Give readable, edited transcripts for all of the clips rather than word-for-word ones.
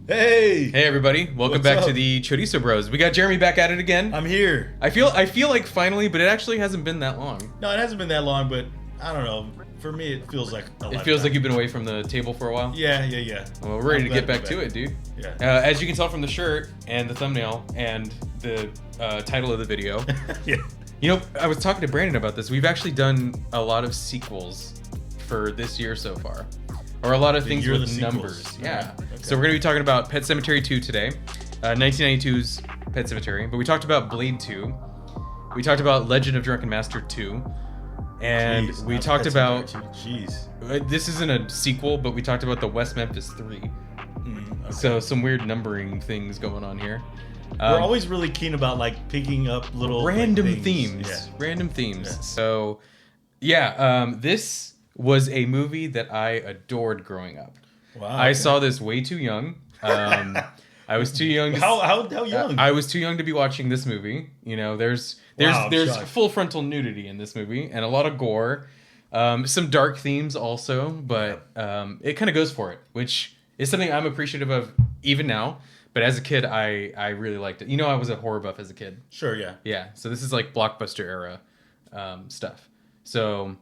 Hey! Hey everybody, welcome What's back up? to the Chorizo Bros. We got Jeremy back at it again. I'm here. I feel like finally, but it actually hasn't been that long. No, it hasn't been that long, but I don't know. For me, it feels like a It lifetime. feels like you've been away from the table for a while. Yeah. Well, we're ready I'm to get glad back to to be it, dude. Yeah. As you can tell from the shirt and the thumbnail and the title of the video. Yeah. You know, I was talking to Brandon about this. We've actually done a lot of sequels for this year so far. Or a lot of things year of with the sequels. numbers. Yeah. Okay. So we're going to be talking about Pet Sematary 2 today. 1992's Pet Sematary. But we talked about Blade 2. We talked about Legend of Drunken Master 2. And Jeez, we not talked Pet about... Sematary 2. Jeez. This isn't a sequel, but we talked about the West Memphis 3. Okay. So some weird numbering things going on here. We're always really keen about like picking up little random like, themes. Yeah. Random themes. Yeah. So, this was a movie that I adored growing up. Wow. I okay. saw this way too young. I was too young. How young? I was too young to be watching this movie. You know, there's Wow, I'm shocked. full frontal nudity in this movie and a lot of gore, some dark themes also, but it kind of goes for it, which is something I'm appreciative of even now. But as a kid, I really liked it. You know, I was a horror buff as a kid. Sure, yeah. Yeah, so this is like blockbuster era stuff. So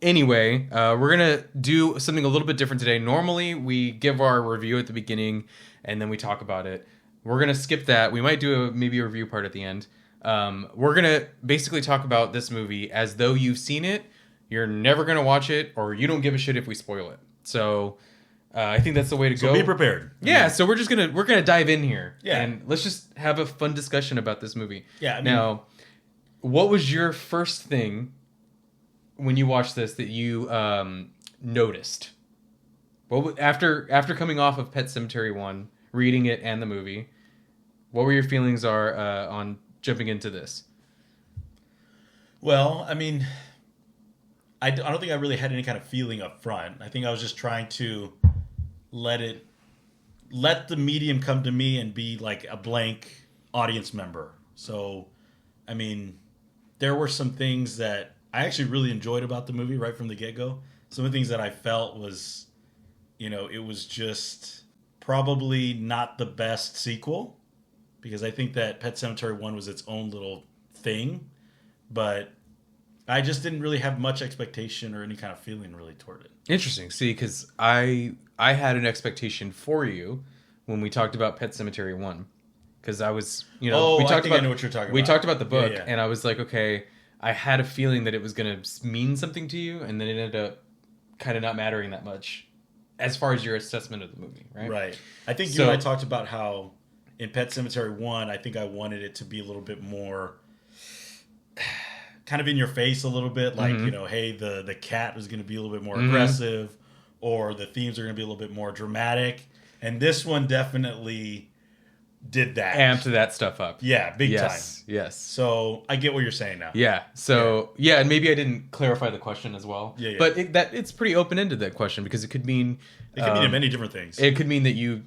anyway, we're gonna do something a little bit different today. Normally, we give our review at the beginning and then we talk about it. We're gonna skip that. We might do maybe a review part at the end. We're gonna basically talk about this movie as though you've seen it. You're never gonna watch it, or you don't give a shit if we spoil it. So I think that's the way to go. So be prepared. Yeah, so we're gonna dive in here. Yeah. And let's just have a fun discussion about this movie. Yeah, I mean- now, what was your first thing when you watched this that you noticed? After coming off of Pet Sematary 1, reading it and the movie, what were your feelings on jumping into this? Well, I mean, I don't think I really had any kind of feeling up front. I think I was just trying to let the medium come to me and be like a blank audience member. So, I mean, there were some things that I actually really enjoyed about the movie right from the get-go. Some of the things that I felt was, it was just probably not the best sequel, because I think that Pet Sematary 1 was its own little thing, but I just didn't really have much expectation or any kind of feeling really toward it. Interesting. See, because I had an expectation for you when we talked about Pet Sematary 1. Because I was, we talked I know what you're talking about. We talked about the book, Yeah. and I was like, okay, I had a feeling that it was going to mean something to you, and then it ended up kind of not mattering that much as far as your assessment of the movie, right? Right. I think you So- and I talked about how in Pet Sematary 1, I think I wanted it to be a little bit more kind of in your face a little bit. Like, hey, the cat is going to be a little bit more aggressive, or the themes are going to be a little bit more dramatic. And this one definitely did that. Amped that stuff up. Yeah, big time. Yes. So I get what you're saying now. Yeah. So and maybe I didn't clarify the question as well. Yeah. But it's pretty open ended, that question, because it could mean It can mean many different things. it could mean that you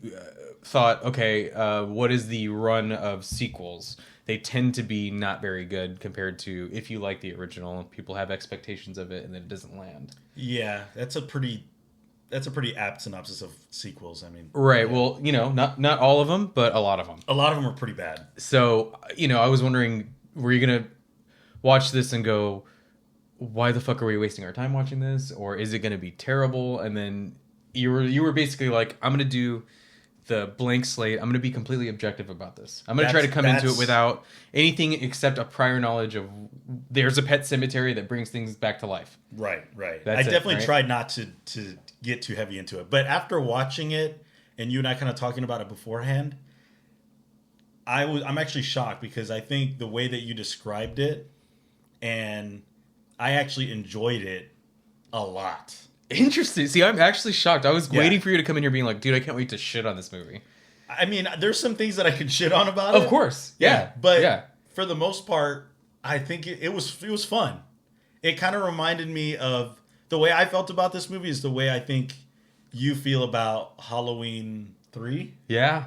thought, okay, what is the run of sequels? They tend to be not very good compared to if you like the original. People have expectations of it and then it doesn't land. Yeah, that's a pretty apt synopsis of sequels. I mean, Right. Well, not all of them, but a lot of them. a lot of them are pretty bad. So, I was wondering, were you going to watch this and go, why the fuck are we wasting our time watching this? Or is it going to be terrible? And then you were basically like, I'm going to do the blank slate. I'm going to be completely objective about this. I'm going to try to come into it without anything except a prior knowledge of there's a pet cemetery that brings things back to life. Right. That's I it, definitely right? tried not to get too heavy into it. But after watching it, and you and I kind of talking about it beforehand, I'm actually shocked, because I think the way that you described it, and I actually enjoyed it a lot. Interesting. See, I'm actually shocked. I was waiting for you to come in here being like, dude, I can't wait to shit on this movie. I mean, there's some things that I can shit on about it. Of course. Yeah. But for the most part, I think it was fun. It kind of reminded me of the way I felt about this movie is the way I think you feel about Halloween 3. Yeah.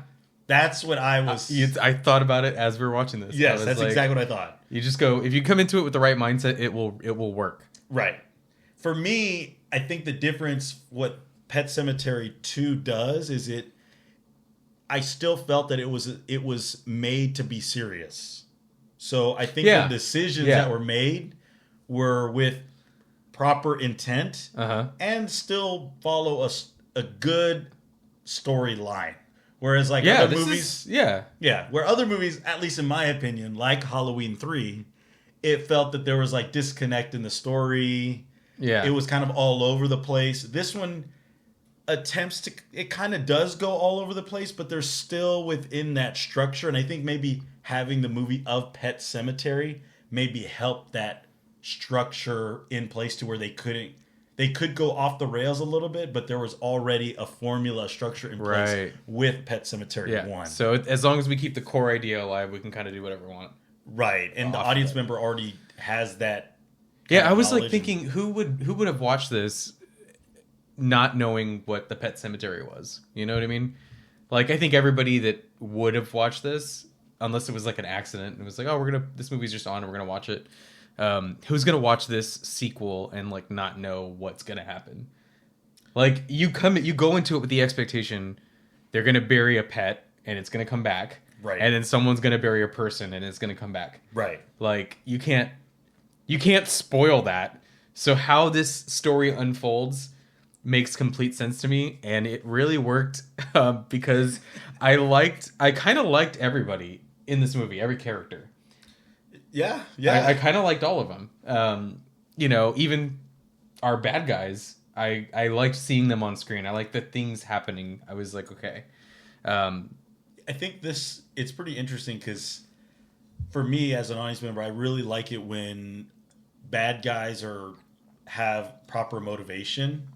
That's what I was. I thought about it as we were watching this. Yes, that's exactly what I thought. You just go, if you come into it with the right mindset, it will work. Right. For me, I think the difference, what Pet Sematary 2 does, is I still felt that it was made to be serious. So I think Yeah. the decisions Yeah. that were made were with proper intent and still follow a good storyline. Whereas like other movies, where other movies, at least in my opinion, like Halloween 3, it felt that there was like disconnect in the story. Yeah. It was kind of all over the place. This one attempts to, it kind of does go all over the place, but they're still within that structure. And I think maybe having the movie of Pet Sematary maybe helped that structure in place to where they could go off the rails a little bit, but there was already a formula structure in place with Pet Sematary 1. So as long as we keep the core idea alive, we can kind of do whatever we want. Right. And the audience member already has that. Yeah, I was like thinking who would have watched this not knowing what the Pet Sematary was. You know what I mean? Like, I think everybody that would have watched this, unless it was like an accident, and it was like, oh, this movie's just on and we're gonna watch it. Who's gonna watch this sequel and like not know what's gonna happen? Like, you go into it with the expectation they're gonna bury a pet and it's gonna come back, right? And then someone's gonna bury a person and it's gonna come back, right? Like, you can't spoil that. So how this story unfolds makes complete sense to me, and it really worked because I kind of liked everybody in this movie, every character. Yeah. I kind of liked all of them. Even our bad guys, I liked seeing them on screen. I liked the things happening. I was like, okay. I think it's pretty interesting because for me as an audience member, I really like it when bad guys have proper motivation.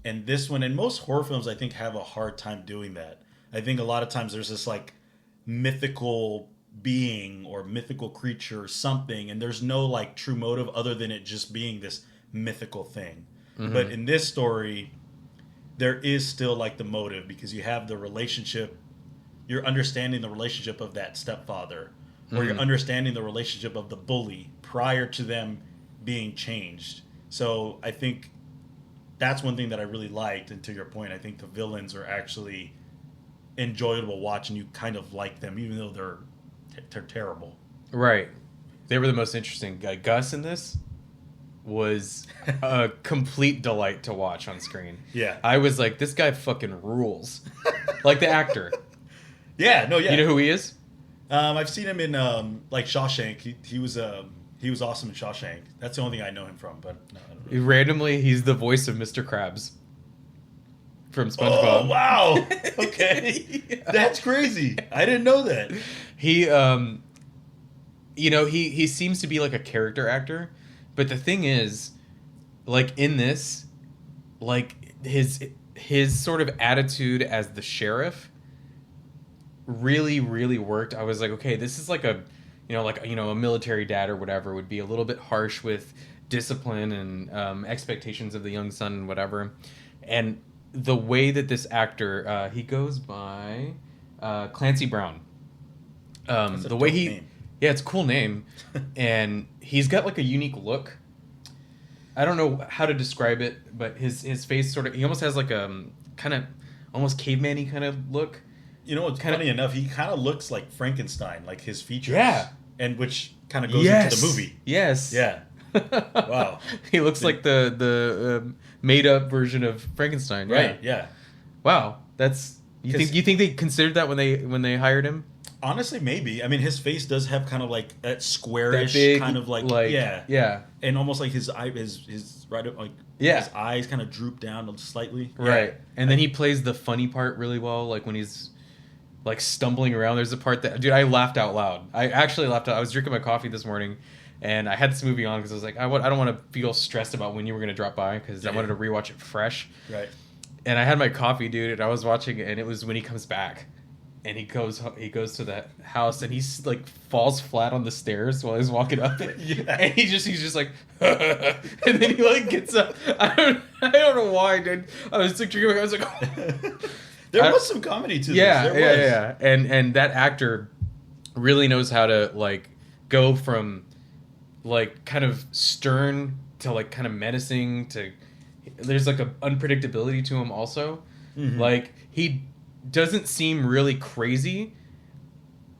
And this one, and most horror films, I think, have a hard time doing that. I think a lot of times there's this like mythical being or mythical creature or something, and there's no like true motive other than it just being this mythical thing. Mm-hmm. But in this story, there is still like the motive because you have the relationship, you're understanding the relationship of that stepfather, or you're understanding the relationship of the bully prior to them being changed. So I think that's one thing that I really liked. And to your point, I think the villains are actually enjoyable to watch, and you kind of like them, even though they're terrible. Right. They were the most interesting. Gus in this was a complete delight to watch on screen. Yeah. I was like, this guy fucking rules. Like the actor. Yeah. No. Yeah. You know who he is? I've seen him in like Shawshank. He was awesome in Shawshank. That's the only thing I know him from. But no, I don't really. Randomly, he's the voice of Mr. Krabs from SpongeBob. Oh wow! Okay, yeah. That's crazy. I didn't know that. He, he seems to be like a character actor, but the thing is, like in this, like his sort of attitude as the sheriff really, really worked. I was like, okay, this is like a military dad or whatever would be a little bit harsh with discipline and expectations of the young son and whatever. And the way that this actor, he goes by Clancy Brown. The way name. Yeah, it's a cool name. And he's got like a unique look. I don't know how to describe it, but his face sort of, he almost has like a kind of almost caveman-y kind of look. You know, it's funny enough, he kind of looks like Frankenstein, like his features. Yeah. And which kind of goes into the movie. Yes. Yeah. Wow. He looks like the made-up version of Frankenstein. Yeah. Right, yeah. Wow. That's... You think they considered that when they hired him? Honestly, maybe. I mean, his face does have kind of like that squarish that big, kind of like yeah, and almost like his right up, like his eyes kind of droop down slightly. Right. Yeah. And then he plays the funny part really well, like when he's like stumbling around. There's a part that, dude, I laughed out loud. I actually laughed out. I was drinking my coffee this morning, and I had this movie on because I was like, I don't want to feel stressed about when you were going to drop by because I wanted to rewatch it fresh. Right. And I had my coffee, dude, and I was watching it, and it was when he comes back. And he goes to the house, and he's like falls flat on the stairs while he's walking up it. Yeah. And he's just like, and then he like gets up. I don't know why, dude. I was like, I was like, there was some comedy to this. Yeah. And that actor really knows how to like go from like kind of stern to like kind of menacing to. There's like a unpredictability to him also. Mm-hmm. Like doesn't seem really crazy,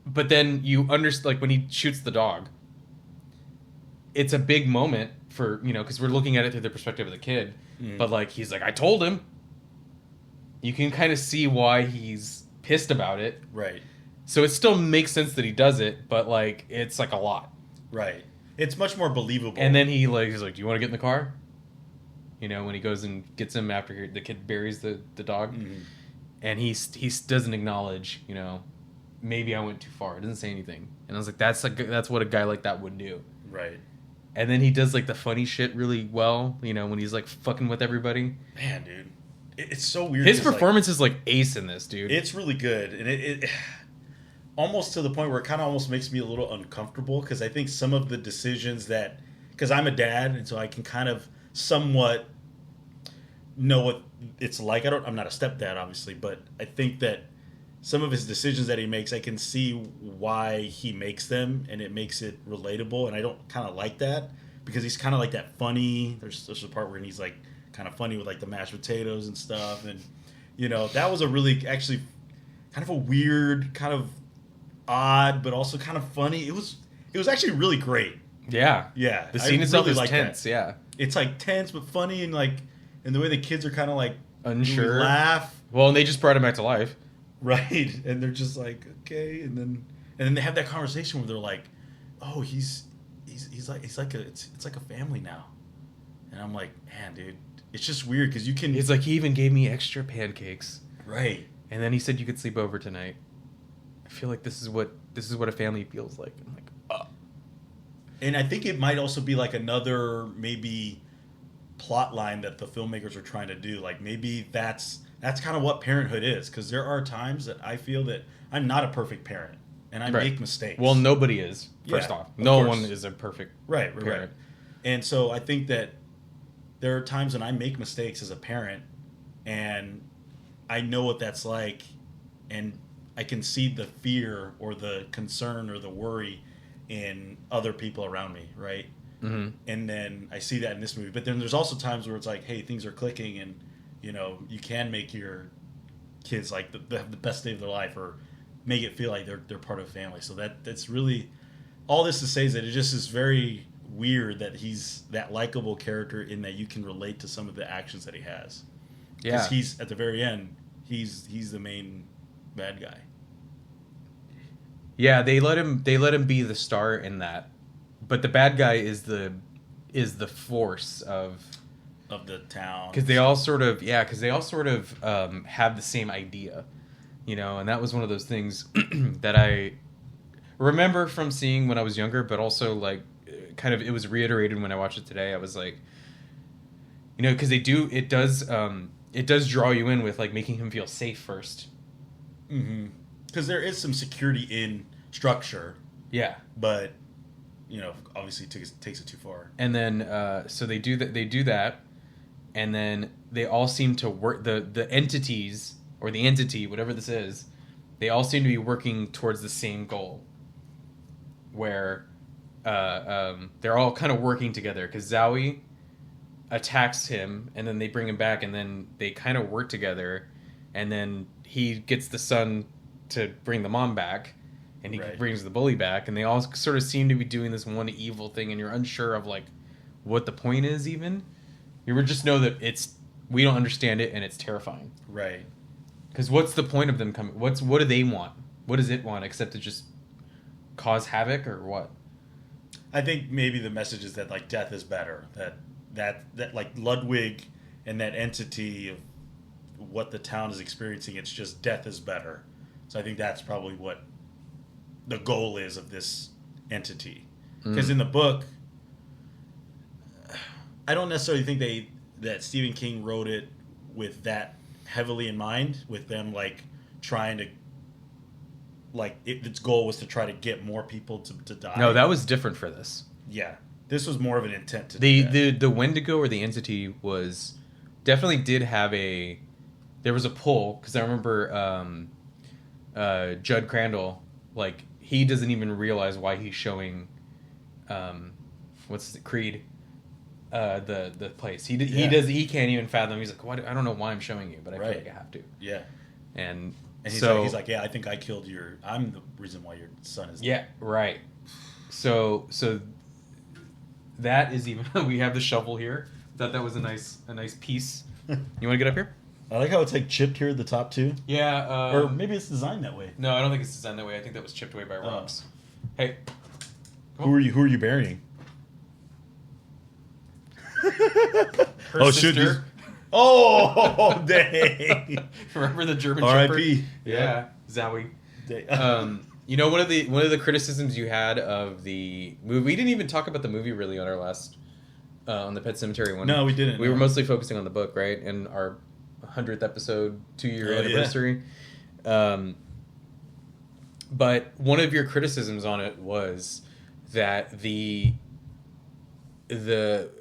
but then you understand, like when he shoots the dog, it's a big moment for, because we're looking at it through the perspective of the kid, but like he's like, I told him. You can kind of see why he's pissed about it. Right. So it still makes sense that he does it, but like it's like a lot. Right. It's much more believable. And then he's like, do you want to get in the car? When he goes and gets him after the kid buries the dog. Mm-hmm. And he doesn't acknowledge, maybe I went too far. It doesn't say anything. And I was like, that's what a guy like that would do. Right. And then he does like the funny shit really well, when he's like fucking with everybody. Man, dude. It's so weird. His performance is like ace in this, dude. It's really good. And it almost to the point where it kind of almost makes me a little uncomfortable, because I think some of the decisions because I'm a dad, and so I can kind of somewhat know what it's like. I'm not a stepdad, obviously, but I think that some of his decisions that he makes, I can see why he makes them, and it makes it relatable. And I don't kind of like that, because he's kind of like that funny. There's a part where he's like kind of funny with like the mashed potatoes and stuff, and that was a really actually kind of a weird, kind of odd, but also kind of funny. It was actually really great. Yeah. The scene itself is tense. That. Yeah. It's like tense but funny, and the way the kids are kind of like unsure, laugh. Well, and they just brought him back to life. Right. And they're just like, okay, and then they have that conversation where they're like, oh, it's like a family now. And I'm like, man, dude, it's just weird, because you can. It's like he even gave me extra pancakes. Right. And then he said you could sleep over tonight. I feel like this is what a family feels like. I'm like, oh. And I think it might also be like another maybe plot line that the filmmakers are trying to do. Like maybe that's kind of what parenthood is, because there are times that I feel that I'm not a perfect parent and I make mistakes. Well, nobody is. First off, no one is a perfect parent. Right. And so I think that there are times when I make mistakes as a parent, and I know what that's like, and I can see the fear or the concern or the worry in other people around me, right? Mm-hmm. And then I see that in this movie. But then there's also times where it's like, hey, things are clicking, and you can make your kids like the best day of their life, or make it feel like they're part of a family. So that's really all this to say is that it just is very weird that he's that likable character, in that you can relate to some of the actions that he has. Yeah. Because he's at the very end, he's the main bad guy. Yeah, they let him be the star in that, but the bad guy is the force of the town, because they all sort of have the same idea, and that was one of those things that I remember from seeing when I was younger, but also like kind of it was reiterated when I watched it today. I was like, because it does draw you in with like making him feel safe first. Mm-hmm. Because there is some security in structure. Yeah. But, obviously takes it too far. And then, so they do that, and then they all seem to work, the entities, or the entity, whatever this is, they all seem to be working towards the same goal. Where, they're all kind of working together, because Zowie attacks him, and then they bring him back, and then they kind of work together, and then he gets the son to bring the mom back, and he brings the bully back, and they all sort of seem to be doing this one evil thing, and you're unsure of like what the point is. Even you would just know that we don't understand it, and it's terrifying. Right. Because what's the point of them coming? What do they want? What does it want except to just cause havoc, or what? I think maybe the message is that like death is better. That like Ludwig and that entity of what the town is experiencing, it's just death is better. So I think that's probably what the goal is of this entity. Because in the book, I don't necessarily think that Stephen King wrote it with that heavily in mind, with them like trying to its goal was to try to get more people to die. No, that was different for this. Yeah, this was more of an intent to do that. The Wendigo, or the entity, was definitely did have there was a pull, because I remember Judd Crandall, like he doesn't even realize why he's showing Creed the place. He can't even fathom. He's like, what? I don't know why I'm showing you, but I feel like I have to. Yeah. And And he's like, yeah, I think I'm the reason why your son is. Yeah, right. So that is even. We have the shovel here. Thought that was a nice piece. You want to get up here? I like how it's like chipped here at the top too. Yeah. Or maybe it's designed that way. No, I don't think it's designed that way. I think that was chipped away by rocks. Hey. Who are you burying? Her sister. Oh, dang. Remember the German R.I.P. Shepherd? Yeah. Zowie. You know, one of the criticisms you had of the movie, we didn't even talk about the movie really on our last on the Pet Sematary one. No, we didn't. We were mostly focusing on the book, right? And our 100th episode, 2-year anniversary. Yeah. But one of your criticisms on it was that the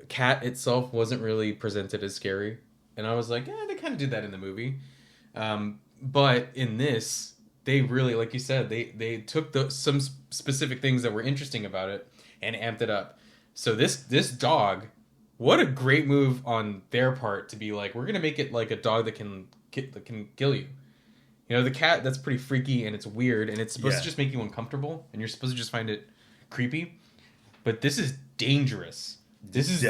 cat itself wasn't really presented as scary. And I was like, yeah, they kind of did that in the movie. But in this, they really, like you said, they took some specific things that were interesting about it and amped it up. So this dog, what a great move on their part to be like, we're going to make it like a dog that can kill you. You know, the cat, that's pretty freaky and it's weird and it's supposed to just make you uncomfortable and you're supposed to just find it creepy. But this is dangerous. This is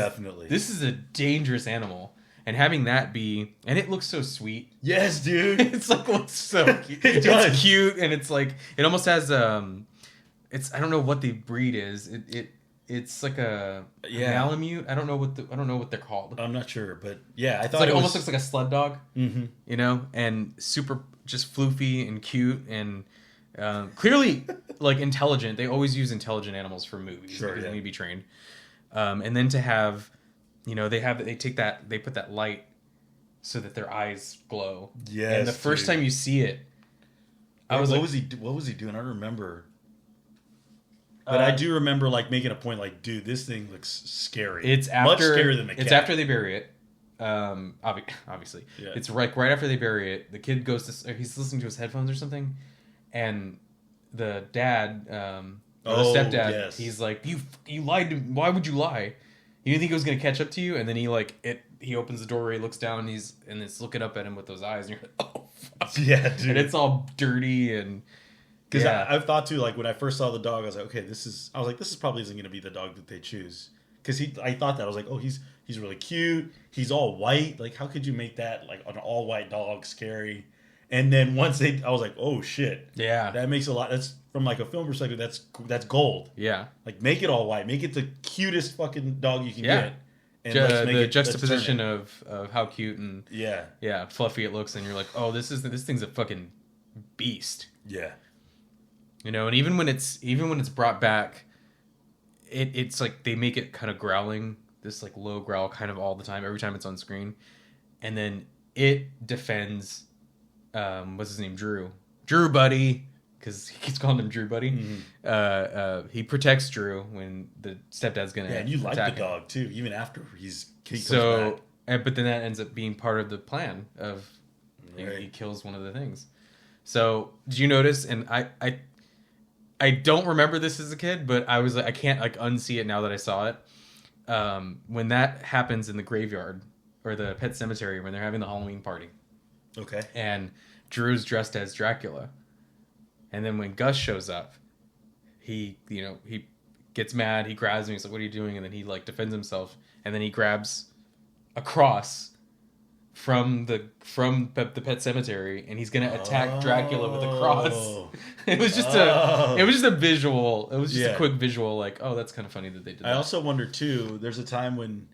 a dangerous animal. And having that be, and it looks so sweet. Yes, dude. It's like looks so cute. It's cute, and it's like it almost has it's I don't know what the breed is. It's like a Malamute. I don't know what they're called. I'm not sure, but yeah, I thought it almost looks like a sled dog. Mm-hmm. You know, and super just floofy and cute and clearly like intelligent. They always use intelligent animals for movies because they need to be trained. And then to have. You know, they put that light so that their eyes glow. Yes. And the first time you see it, what was he doing? I don't remember. But I do remember like making a point like, dude, this thing looks scary. It's much scarier than the cat. It's after they bury it. Obviously. Yeah. It's right after they bury it. The kid goes to he's listening to his headphones or something, and the dad the stepdad, he's like, you lied to me. Why would you lie? You didn't think it was gonna catch up to you, and then he opens the door, he looks down, and it's looking up at him with those eyes, and you're like, oh fuck. Yeah, dude. And it's all dirty and because I've thought too, like when I first saw the dog, I was like, okay, this is probably isn't gonna be the dog that they choose. Because I thought that I was like, oh, he's really cute, he's all white, like how could you make that like an all white dog scary? And then I was like, oh shit, yeah, that makes a lot. That's from like a film perspective, that's gold. Yeah, like make it all white, make it the cutest fucking dog you can get. And the juxtaposition of how cute and fluffy it looks, and you're like, oh, this thing's a fucking beast. Yeah, you know, and even when it's brought back, it's like they make it kind of growling, this like low growl kind of all the time, every time it's on screen, and then it defends. What's his name? Drew, buddy, because he keeps calling him Drew, buddy. Mm-hmm. He protects Drew when the stepdad's gonna. Yeah, and you like the dog too, even after he comes back. But then that ends up being part of the plan of he kills one of the things. So did you notice? And I don't remember this as a kid, but I was like, I can't like unsee it now that I saw it. When that happens in the graveyard or the pet cemetery when they're having the Halloween party. Okay. And Drew's dressed as Dracula. And then when Gus shows up, he gets mad, he grabs him, he's like, what are you doing? And then he like defends himself. And then he grabs a cross from the pet cemetery and he's gonna attack Dracula with a cross. It was just a visual. It was just a quick visual, like, oh, that's kind of funny that they did that. I also wonder too, there's a time when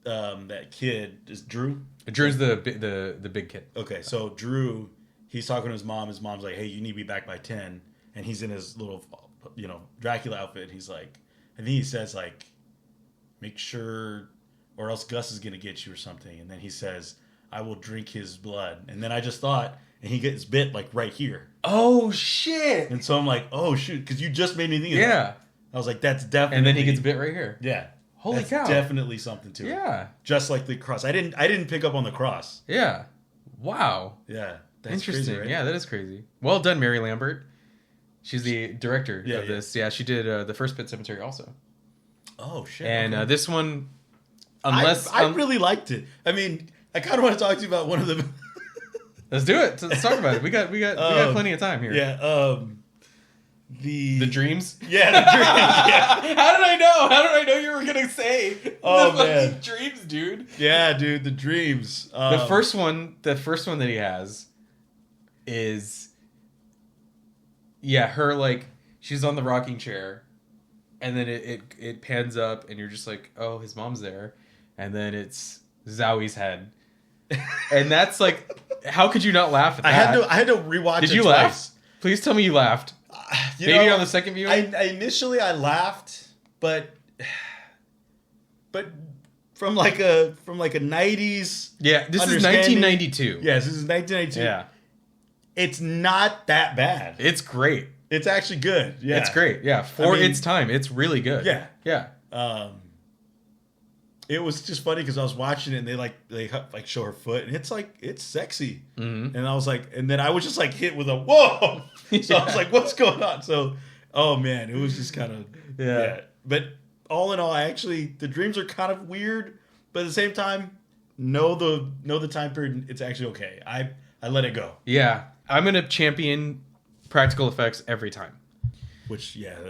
that kid is Drew. Drew's the big kid. Okay, so Drew, he's talking to his mom. His mom's like, "Hey, you need to be back by 10." And he's in his little, Dracula outfit. And he's like, I think he says like, "Make sure, or else Gus is gonna get you or something." And then he says, "I will drink his blood." And then I just thought, and he gets bit like right here. Oh shit! And so I'm like, oh shoot, because you just made me think of that. I was like, that's definitely. And then he gets bit right here. Yeah. Holy cow! Definitely something to it. Yeah. Just like the cross. I didn't pick up on the cross. Yeah. Wow. Yeah. That's interesting. Crazy, right? Yeah, that is crazy. Well done, Mary Lambert. She's the director of this. Yeah, she did the first Pet Sematary also. Oh shit! And this one, I really liked it. I mean, I kind of want to talk to you about one of them. Let's do it. Let's talk about it. We got plenty of time here. Yeah. The dreams. Yeah, the dreams. Yeah. How did I know? How did I know you were gonna say Oh, the man. fucking dreams, dude? Yeah, dude, the dreams. The first one that he has is, her like she's on the rocking chair, and then it pans up, and you're just like, oh, his mom's there, and then it's Zowie's head, and that's like, how could you not laugh at that? I had to rewatch. Did it you twice. laugh? Please tell me you laughed. Maybe on the second viewing. Initially I laughed, but from like a 90s. Yeah, this is 1992. Yes, this is 1992. Yeah, it's not that bad. it's great. It's actually good. Yeah, It's great. Yeah, for its time, it's really good. Yeah. Yeah. It was just funny because I was watching it and they show her foot and it's sexy. Mm-hmm. And I was like, and then I was just like hit with a whoa. So I was like, what's going on? So, oh man, it was just kind of yeah. But all in all, the dreams are kind of weird, but at the same time, know the time period. It's actually okay. I let it go. Yeah, I'm gonna champion practical effects every time.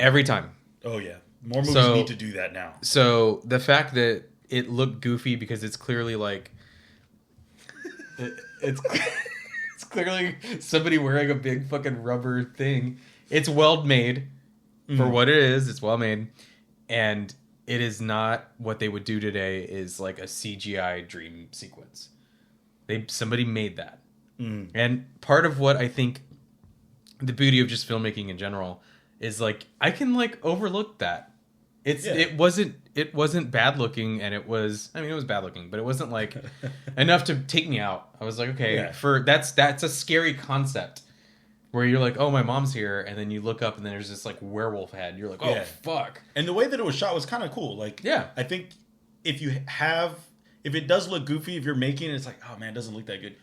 Every time. Oh yeah, more movies need to do that now. So the fact that it looked goofy because it's clearly like it's clearly somebody wearing a big fucking rubber thing. It's well made for what it is. It's well made, and it is not what they would do today. Is like a CGI dream sequence. Somebody made that, and part of what I think the beauty of just filmmaking in general is like I can like overlook that. It wasn't bad looking, and it was bad looking, but it wasn't like enough to take me out. I was like, okay, that's a scary concept where you're like, oh, my mom's here, and then you look up and then there's this like werewolf head. You're like, oh fuck. And the way that it was shot was kind of cool. Like, I think if it does look goofy, if you're making it, it's like, oh man, it doesn't look that good.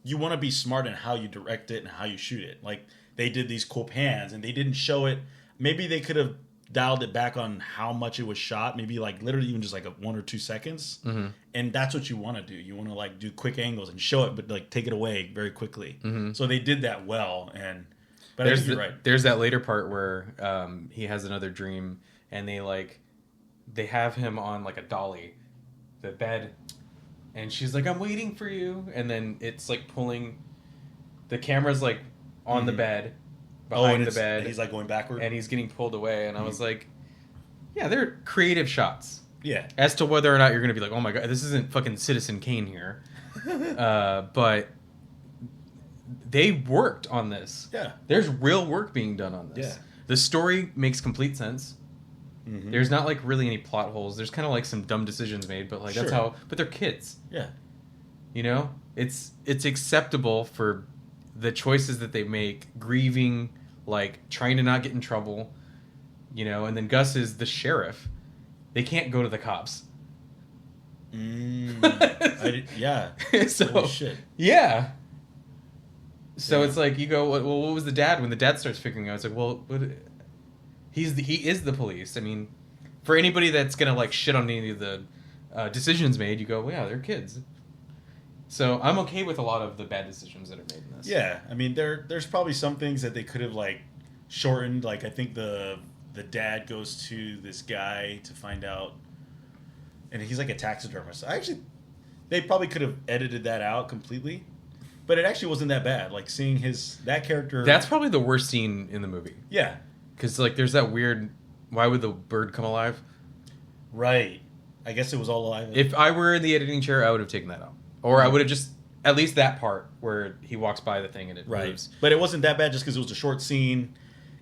You want to be smart in how you direct it and how you shoot it. Like they did these cool pans and they didn't show it. Maybe they could have dialed it back on how much it was shot, maybe like literally even just like 1 or 2 seconds. And that's what you want to do. You want to like do quick angles and show it, but like take it away very quickly. So they did that well. But I think you're right. There's that later part where he has another dream and they have him on like a dolly, the bed, and she's like, I'm waiting for you. And then it's like pulling, the camera's like on the bed, behind the bed. And he's like going backward. And he's getting pulled away. And I was like, yeah, they're creative shots. Yeah. As to whether or not you're going to be like, oh my God, this isn't fucking Citizen Kane here. But they worked on this. Yeah. There's real work being done on this. Yeah. The story makes complete sense. There's not like really any plot holes. There's kind of like some dumb decisions made, but like that's how, but they're kids. Yeah. You know, it's acceptable for the choices that they make, grieving, like trying to not get in trouble, you know, and then Gus is the sheriff. They can't go to the cops. Yeah. So, holy shit. Yeah. So it's like you go, well, what was the dad when the dad starts figuring out? It's like, well, he is the police. I mean, for anybody that's gonna like shit on any of the decisions made, you go, well, yeah, they're kids. So I'm okay with a lot of the bad decisions that are made in this. Yeah, I mean, there's probably some things that they could have like shortened. Like I think the dad goes to this guy to find out, and he's like a taxidermist. They probably could have edited that out completely, but it actually wasn't that bad. Like seeing that character. That's probably the worst scene in the movie. Yeah, because like there's that weird. Why would the bird come alive? Right. I guess it was all alive. If I were in the editing chair, I would have taken that out. Or I would have just, at least that part where he walks by the thing and it moves. But it wasn't that bad just because it was a short scene.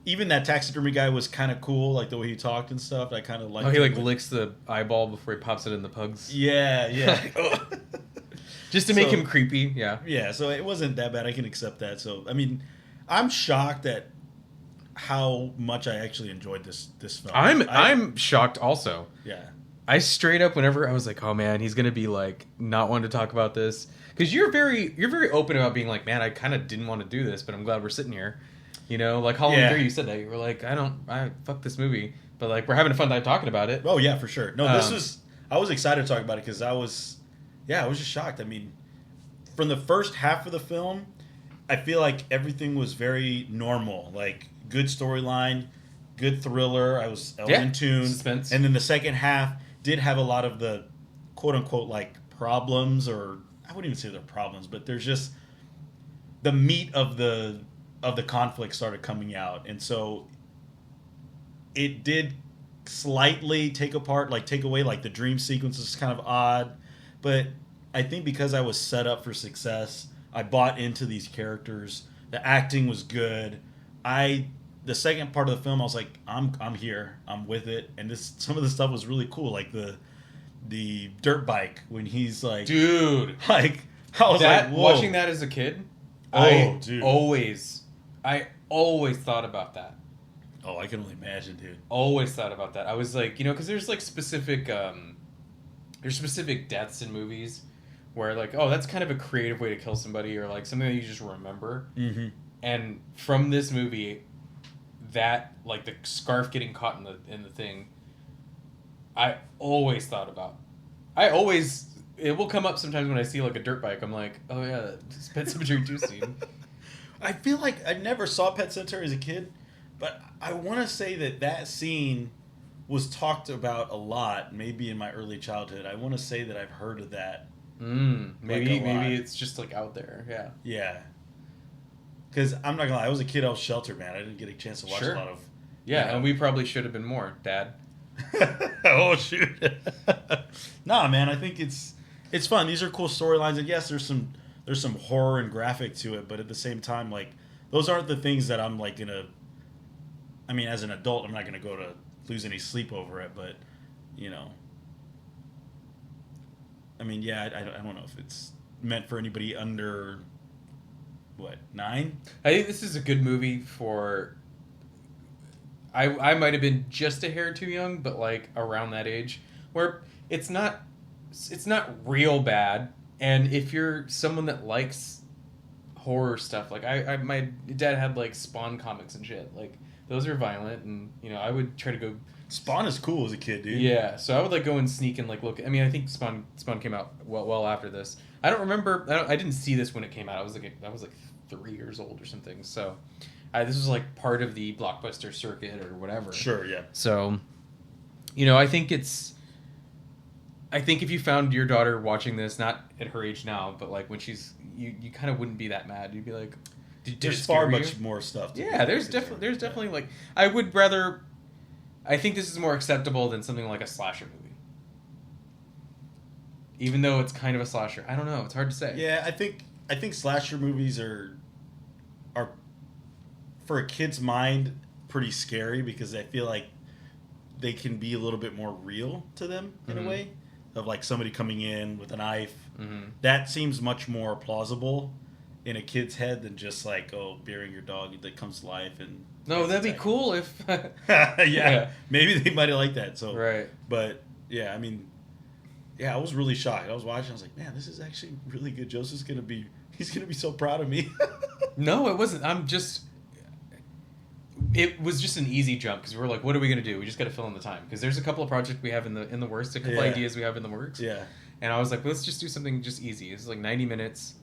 Even that taxidermy guy was kind of cool, like the way he talked and stuff. I kind of liked he like licks the eyeball before he pops it in the pug's. Yeah. Just to make him creepy, yeah. Yeah, so it wasn't that bad. I can accept that. So, I mean, I'm shocked at how much I actually enjoyed this film. I'm shocked also. Yeah. I straight up, whenever I was like, oh man, he's gonna be like not wanting to talk about this, because you're very open about being like, man, I kind of didn't want to do this, but I'm glad we're sitting here, you know, like Halloween 3, you said that you were like, I fuck this movie, but like we're having a fun time talking about it. Oh yeah, for sure. No, I was excited to talk about it because I was just shocked. I mean, from the first half of the film, I feel like everything was very normal. Like, good storyline, good thriller. I was in tune. Suspense. And then the second half did have a lot of the quote unquote like problems, or I wouldn't even say they're problems, but there's just the meat of the conflict started coming out, and so it did slightly take away like the dream sequence is kind of odd, but I think because I was set up for success, I bought into these characters. The acting was good. The second part of the film, I was like, I'm here, I'm with it, and some of the stuff was really cool, like the dirt bike when he's like, dude, like I was like, whoa. Watching that as a kid, dude, I always thought about that. Oh, I can only imagine, dude. Always thought about that. I was like, because there's like specific deaths in movies where like, oh, that's kind of a creative way to kill somebody, or like something that you just remember. Mm-hmm. And from this movie, that like the scarf getting caught in the thing, I always thought about. It will come up sometimes when I see like a dirt bike. I'm like, oh yeah, this Pet Sematary 2 scene. I feel like I never saw Pet Sematary as a kid, but I want to say that scene was talked about a lot, maybe in my early childhood. I want to say that I've heard of that. Maybe it's just like out there. Yeah. Yeah. Because I'm not gonna lie, I was a kid. I was sheltered, man. I didn't get a chance to watch a lot of. Yeah, and we probably should have been more, Dad. Oh shoot! Nah, man. I think it's fun. These are cool storylines, and yes, there's some horror and graphic to it, but at the same time, like those aren't the things that I'm like gonna. I mean, as an adult, I'm not gonna go to lose any sleep over it, but I mean, yeah, I don't know if it's meant for anybody under. What, 9? I think this is a good movie for. I might have been just a hair too young, but like around that age, where it's not real bad, and if you're someone that likes horror stuff, like my dad had like Spawn comics and shit, like those are violent, and I would try to go. Spawn is cool as a kid, dude. Yeah, so I would like go and sneak and like look. I mean, I think Spawn came out well after this. I don't remember. I didn't see this when it came out. I was like 3 years old or something. So this was like part of the Blockbuster circuit or whatever. Sure, yeah. So, I think if you found your daughter watching this, not at her age now, but like when she's, you kind of wouldn't be that mad. You'd be like, there's far much more stuff. Yeah, there's definitely like, I think this is more acceptable than something like a slasher movie. Even though it's kind of a slasher. I don't know. It's hard to say. Yeah, I think slasher movies are for a kid's mind pretty scary, because I feel like they can be a little bit more real to them in a way, of like somebody coming in with a knife. Mm-hmm. That seems much more plausible in a kid's head than just like, burying your dog that comes to life. And no, that'd be cool if yeah, maybe they might have liked that. So right, but yeah, I mean, yeah, I was really shocked. I was watching, I was like, man, this is actually really good. Joseph's he's gonna be so proud of me. No, it wasn't. It was just an easy jump, because we were like, what are we going to do? We just got to fill in the time, because there's a couple of projects we have in the works, a couple ideas we have in the works. Yeah. And I was like, let's just do something just easy. It's like 90 minutes.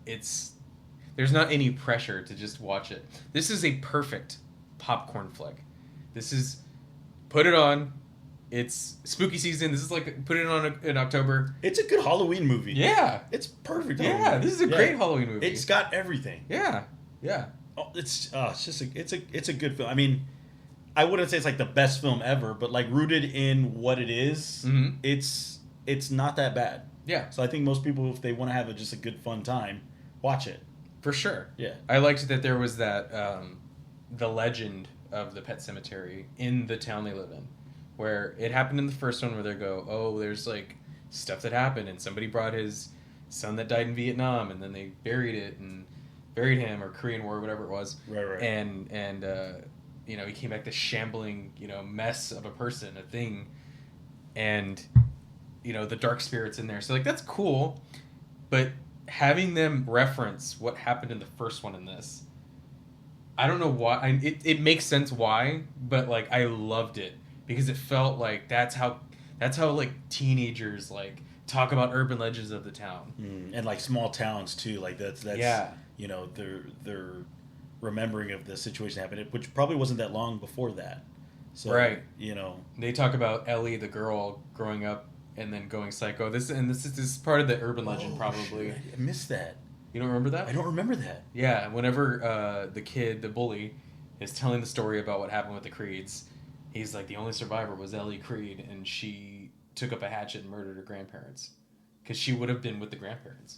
There's not any pressure to just watch it. This is a perfect popcorn flick. This is, put it on. It's spooky season. This is like, put it on in October. It's a good Halloween movie. Yeah. It's perfect. Yeah, this is a great Halloween movie. It's got everything. Yeah. Yeah. Oh, it's just it's a good film. I mean, I wouldn't say it's like the best film ever, but like rooted in what it is, it's not that bad. Yeah. So I think most people, if they want to have just a good fun time, watch it. For sure. Yeah. I liked that there was that the legend of the Pet Sematary in the town they live in, where it happened in the first one, where they go, oh, there's like stuff that happened, and somebody brought his son that died in Vietnam, and then they buried him, or Korean War, whatever it was. Right. And he came back this shambling, mess of a person, a thing, and the dark spirits in there. So like that's cool, but having them reference what happened in the first one in this, I don't know why. It makes sense why, but like I loved it, because it felt like that's how like teenagers like talk about urban legends of the town. And like small towns too. Like that's Yeah. you know, they're remembering of the situation that happened, which probably wasn't that long before that. So Right. you know, They talk about Ellie, the girl, growing up and then going psycho. This is part of the urban legend, probably. Shit, I missed that. You don't remember that? I don't remember that. Yeah, whenever the kid, the bully, is telling the story about what happened with the Creeds, he's like, the only survivor was Ellie Creed, and she took up a hatchet and murdered her grandparents. Because she would have been with the grandparents.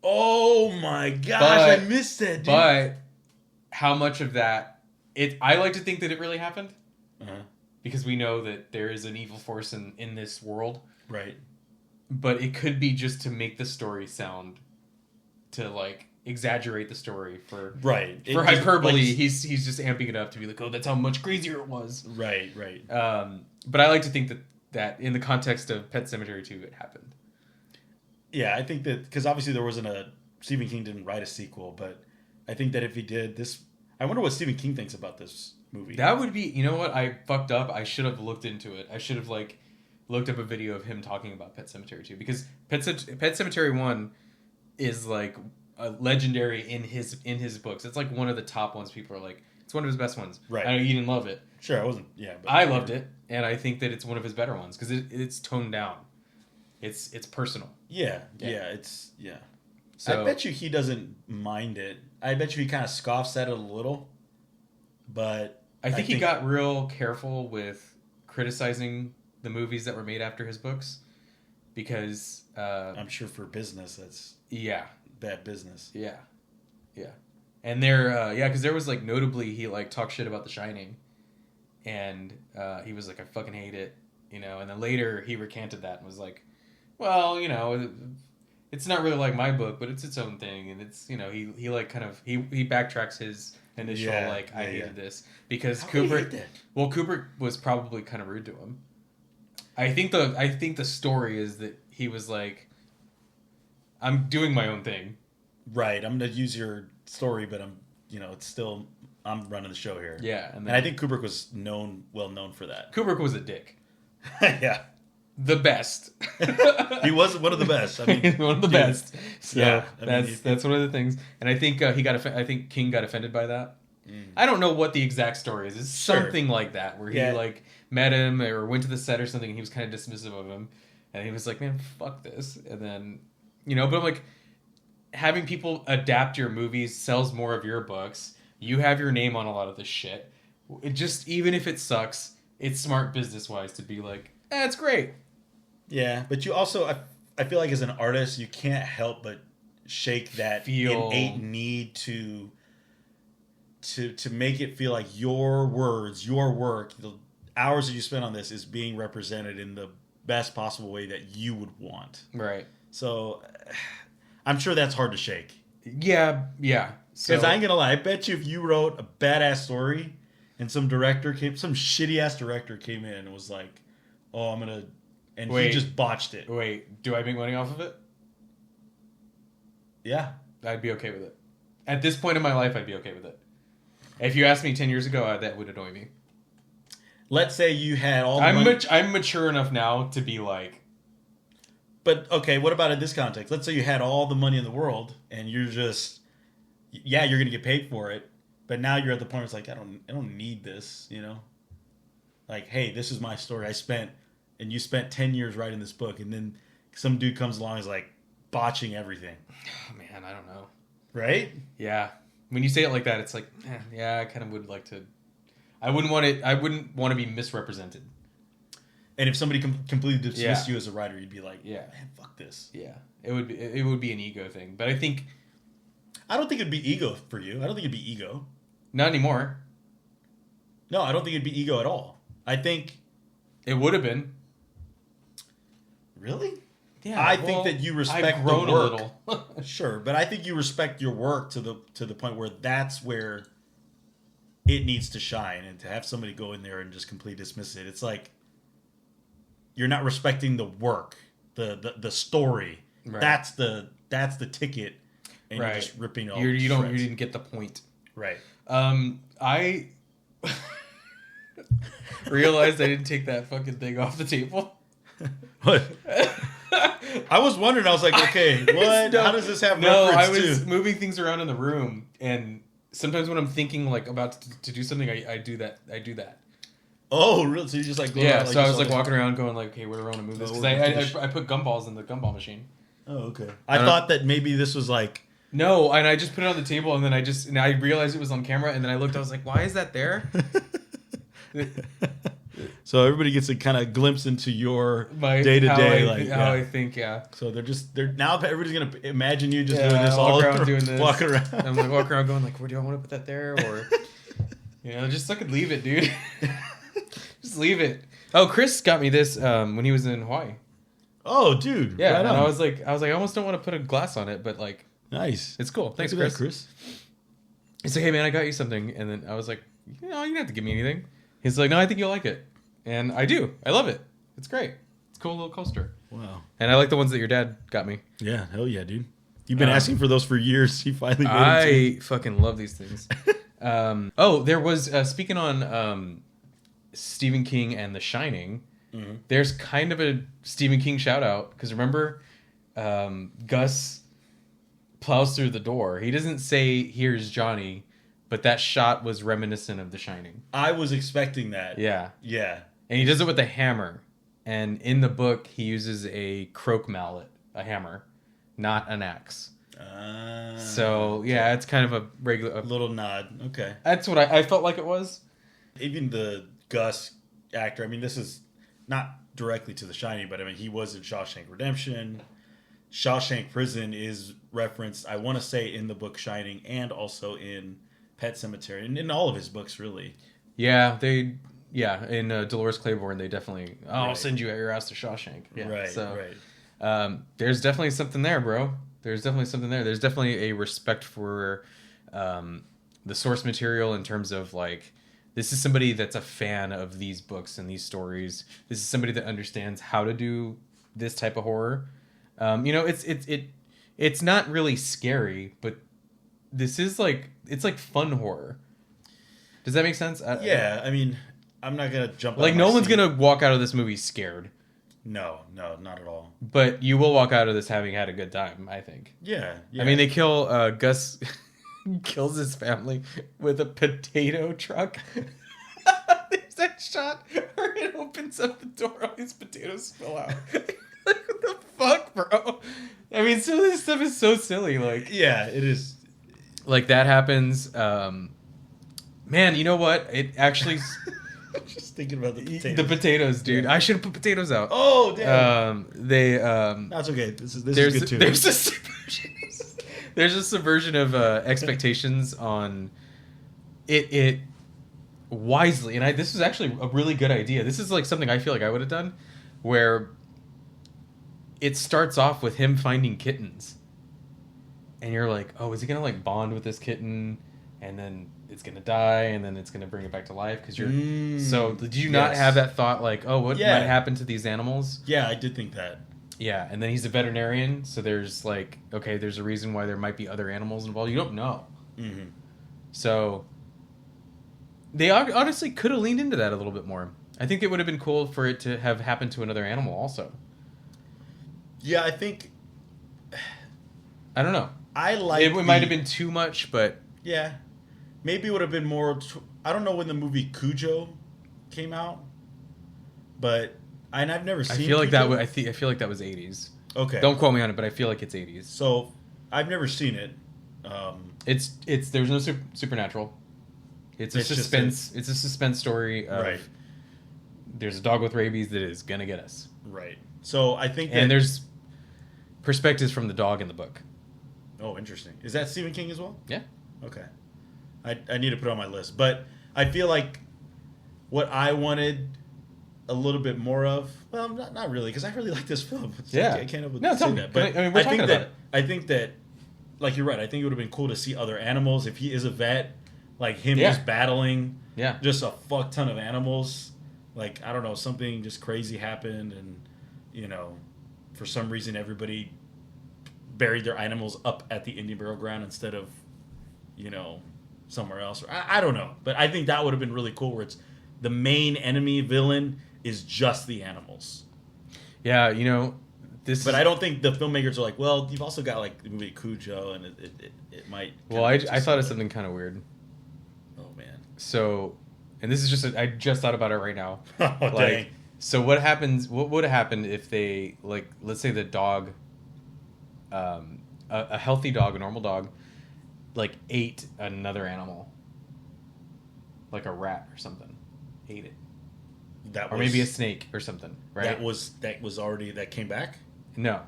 Oh my gosh, I missed that, dude. But how much of that... I like to think that it really happened. Uh-huh. Because we know that there is an evil force in this world. Right. But it could be just to make the story sound... to like exaggerate the story for hyperbole. He's just amping it up to be like, oh, that's how much crazier it was. Right. But I like to think that in the context of Pet Sematary 2, it happened. Yeah, I think that because obviously there wasn't Stephen King didn't write a sequel, but I think that if he did this, I wonder what Stephen King thinks about this movie. That would be, you know what, I fucked up. I should have looked into it. I should have like looked up a video of him talking about Pet Sematary 2, because Pet Sematary 1 is like a legendary in his books. It's like one of the top ones. People are like, it's one of his best ones. Right. I know you didn't love it. Sure, I wasn't. Yeah, but I loved it, and I think that it's one of his better ones because it's toned down. It's personal. Yeah. So, I bet you he doesn't mind it. I bet you he kind of scoffs at it a little, but I think he got real careful with criticizing the movies that were made after his books because I'm sure for business that's bad business. Yeah. And there, because there was like notably he like talked shit about The Shining, and he was like, I fucking hate it, you know. And then later he recanted that and was like, well, you know, it's not really like my book, but it's its own thing, and it's, you know, he like kind of he backtracks his initial I hated this because Kubrick was probably kind of rude to him. I think the story is that he was like, I'm doing my own thing. Right, I'm gonna use your story, but I'm running the show here. Yeah, and I think Kubrick was well known for that. Kubrick was a dick. Yeah, the best. He was one of the best. I mean, one of the best. So yeah, that's one of the things, and I think I think King got offended by that. I don't know what the exact story is. It's something like that, where he like met him or went to the set or something, and he was kind of dismissive of him, and he was like, "Man, fuck this," and then, you know, but I'm like, having people adapt your movies sells more of your books. You have your name on a lot of this shit. It just, even if it sucks, it's smart business-wise to be like, it's great. Yeah, but you also, I feel like as an artist, you can't help but shake that innate need to make it feel like your words, your work, the hours that you spend on this is being represented in the best possible way that you would want. Right. So I'm sure that's hard to shake. Yeah. Because I ain't gonna lie, I bet you if you wrote a badass story and some shitty ass director came in and was like, "Oh, he just botched it." Wait, do I make money off of it? Yeah, I'd be okay with it. At this point in my life, I'd be okay with it. If you asked me 10 years ago, that would annoy me. Let's say you had all the money. I'm mature enough now to be like. But okay, what about in this context? Let's say you had all the money in the world and you're just, you're gonna get paid for it, but now you're at the point where it's like, I don't need this, you know? Like, hey, this is my story. You spent 10 years writing this book, and then some dude comes along and is like botching everything. Oh, man, I don't know. Right? Yeah. When you say it like that, it's like, I kind of would like to. I wouldn't want to be misrepresented. And if somebody completely dismissed you as a writer, you'd be like, man, fuck this. Yeah. It would be an ego thing. But I don't think it'd be ego for you. I don't think it'd be ego. Not anymore. No, I don't think it'd be ego at all. I think it would have been. Really? Yeah. I think that you respect I've grown the work. a little. Sure, but I think you respect your work to the point where that's where it needs to shine, and to have somebody go in there and just completely dismiss it, it's like you're not respecting the work, the story. Right. That's the ticket, and you're just ripping off. You didn't get the point. Right. I realized I didn't take that fucking thing off the table. What? I was wondering. I was like, okay, what? No, how does this have no, reference I was to? moving things around in the room, and sometimes when I'm thinking like about to do something, I do that. I do that. Oh, really? So you just like go Yeah. out, So I you was saw like the- walking around, going like, "Hey, where do I want to move this?" Because I put gumballs in the gumball machine. Oh, okay. I thought that maybe this was like. No, and I just put it on the table, and then I realized it was on camera, and then I looked. I was like, "Why is that there?" So everybody gets a kind of glimpse into your My day to day, how like I yeah. think, yeah. So they're now everybody's gonna imagine you just Yeah, doing this I walk all around doing this. walking around. I'm like walking around going like, "Where do I want to put that there?" Or just fucking leave it, dude. Just leave it. Oh, Chris got me this when he was in Hawaii. Oh, dude. Yeah, right and on. I was like, I almost don't want to put a glass on it, but like, Nice. it's cool. Thanks, Look at Chris. that, Chris. He's like, "Hey man, I got you something," and then I was like, you don't have to give me anything. He's like, "No, I think you'll like it," and I do. I love it. It's great. It's a cool little coaster. Wow. And I like the ones that your dad got me. Yeah, hell yeah, dude. You've been asking for those for years. He finally made them to you. I fucking love these things. There was speaking on Stephen King and The Shining. Mm-hmm. There's kind of a Stephen King shout out because remember, Gus plows through the door. He doesn't say "Here's Johnny," but that shot was reminiscent of The Shining. I was expecting that. Yeah, Yeah. and he does it with a hammer. And in the book, he uses a croak mallet, a hammer, not an axe. So yeah, it's kind of a regular. A little nod. Okay. That's what I felt like it was. Even the Gus actor, I mean, this is not directly to The Shining, but I mean, he was in Shawshank Redemption. Shawshank Prison is referenced, I want to say, in the book Shining and also in Pet Sematary, and in all of his books, really. Yeah, in Dolores Claiborne, they definitely. Oh, I'll Right. send you your ass to Shawshank. Yeah, Right, so, right. There's definitely something there, bro. There's definitely something there. There's definitely a respect for the source material in terms of like, this is somebody that's a fan of these books and these stories. This is somebody that understands how to do this type of horror. It's not really scary, but this is like, it's like fun horror. Does that make sense? Yeah, I mean, I'm not going to jump Like, out no my one's seat. going to walk out of this movie scared. No, not at all. But you will walk out of this having had a good time, I think. Yeah. I mean, they kill Gus kills his family with a potato truck. There's that shot where it opens up the door, all these potatoes spill out. Like, what the fuck, bro? I mean, some of this stuff is so silly. Like, Yeah, it is. like that happens. Man, you know what? It actually. Just thinking about the potatoes. The potatoes, dude. Yeah. I should have put potatoes out. Oh, damn. That's okay. This is good too. There's a subversion of expectations on it wisely, and this is actually a really good idea. This is like something I feel like I would have done, where it starts off with him finding kittens, and you're like, oh, is he gonna like bond with this kitten, and then it's gonna die, and then it's gonna bring it back to life because you're. So did you not have that thought like, oh, what might happen to these animals? Yeah, I did think that. Yeah, and then he's a veterinarian, so there's like, okay, there's a reason why there might be other animals involved. You don't know. Mm-hmm. So they honestly could have leaned into that a little bit more. I think it would have been cool for it to have happened to another animal also. Yeah, I think. I don't know. I like. It might have been too much, but yeah, maybe it would have been more. I don't know when the movie Cujo came out, but I've never seen. I feel like Cujo. I feel like that was 80s. Okay. Don't quote me on it, but I feel like it's 80s. So I've never seen it. It's there's no supernatural. It's a suspense. It's a suspense story of right. There's a dog with rabies that is gonna get us. Right. So I think that, and there's perspectives from the dog in the book. Oh, interesting. Is that Stephen King as well? Yeah. Okay. I need to put it on my list, but I feel like what I wanted a little bit more of. Well, not really, because I really like this film. Yeah. I can't help but say that. But I mean, we're talking about it. I think that, like you're right. I think it would have been cool to see other animals if he is a vet, like him just battling. Yeah. Just a fuck ton of animals. Like, I don't know, something just crazy happened, and for some reason everybody buried their animals up at the Indian burial ground instead of, somewhere else. I don't know, but I think that would have been really cool, where it's the main enemy villain is just the animals. Yeah, you know, But I don't think the filmmakers are like, well, you've also got like the movie Cujo, and it might. Well, I thought of something kind of weird. Oh man. So, and this is just I just thought about it right now. Oh Like, dang. so what happens? What would have happened if they like, let's say the dog, a healthy dog, a normal dog, like ate another animal, like a rat or something, ate it, or maybe a snake or something, right? That was already that came back. No.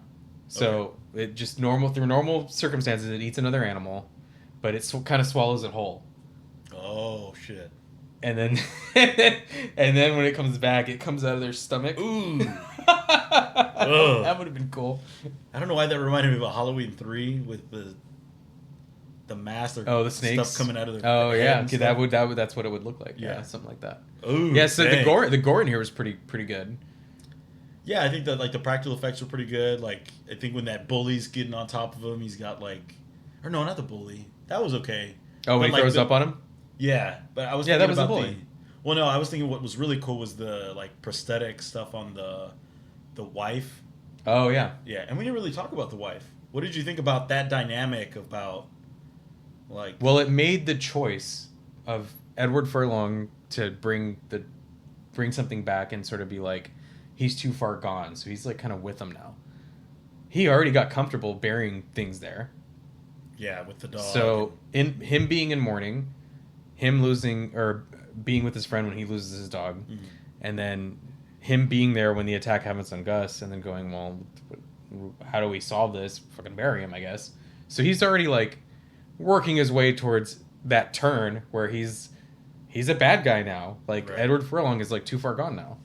So it just through normal circumstances, it eats another animal, but it kind of swallows it whole. Oh shit! And then, and then when it comes back, it comes out of their stomach. Ooh, that would have been cool. I don't know why that reminded me of Halloween 3 with the mask. Oh, the snakes stuff coming out of their. Oh yeah, okay, that would that's what it would look like. Yeah, something like that. Ooh, yeah. So dang. the gore in here was pretty good. Yeah, I think that like the practical effects were pretty good. Like I think when that bully's getting on top of him, he's got like, or no, not the bully. That was okay. Oh, when he throws up on him. Yeah, but I was that thinking was about the bully. Well, no, I was thinking what was really cool was the like prosthetic stuff on the wife. Oh yeah. Yeah, and we didn't really talk about the wife. What did you think about that dynamic about like? Well, it made the choice of Edward Furlong to bring something back and sort of be like, he's too far gone, so he's like kind of with them now. He already got comfortable burying things there. Yeah, with the dog. So in him being in mourning, him losing or being with his friend when he loses his dog, and then him being there when the attack happens on Gus, and then going, well, how do we solve this? Fucking bury him, I guess. So he's already like working his way towards that turn where he's a bad guy now. Like Right. Edward Furlong is like too far gone now.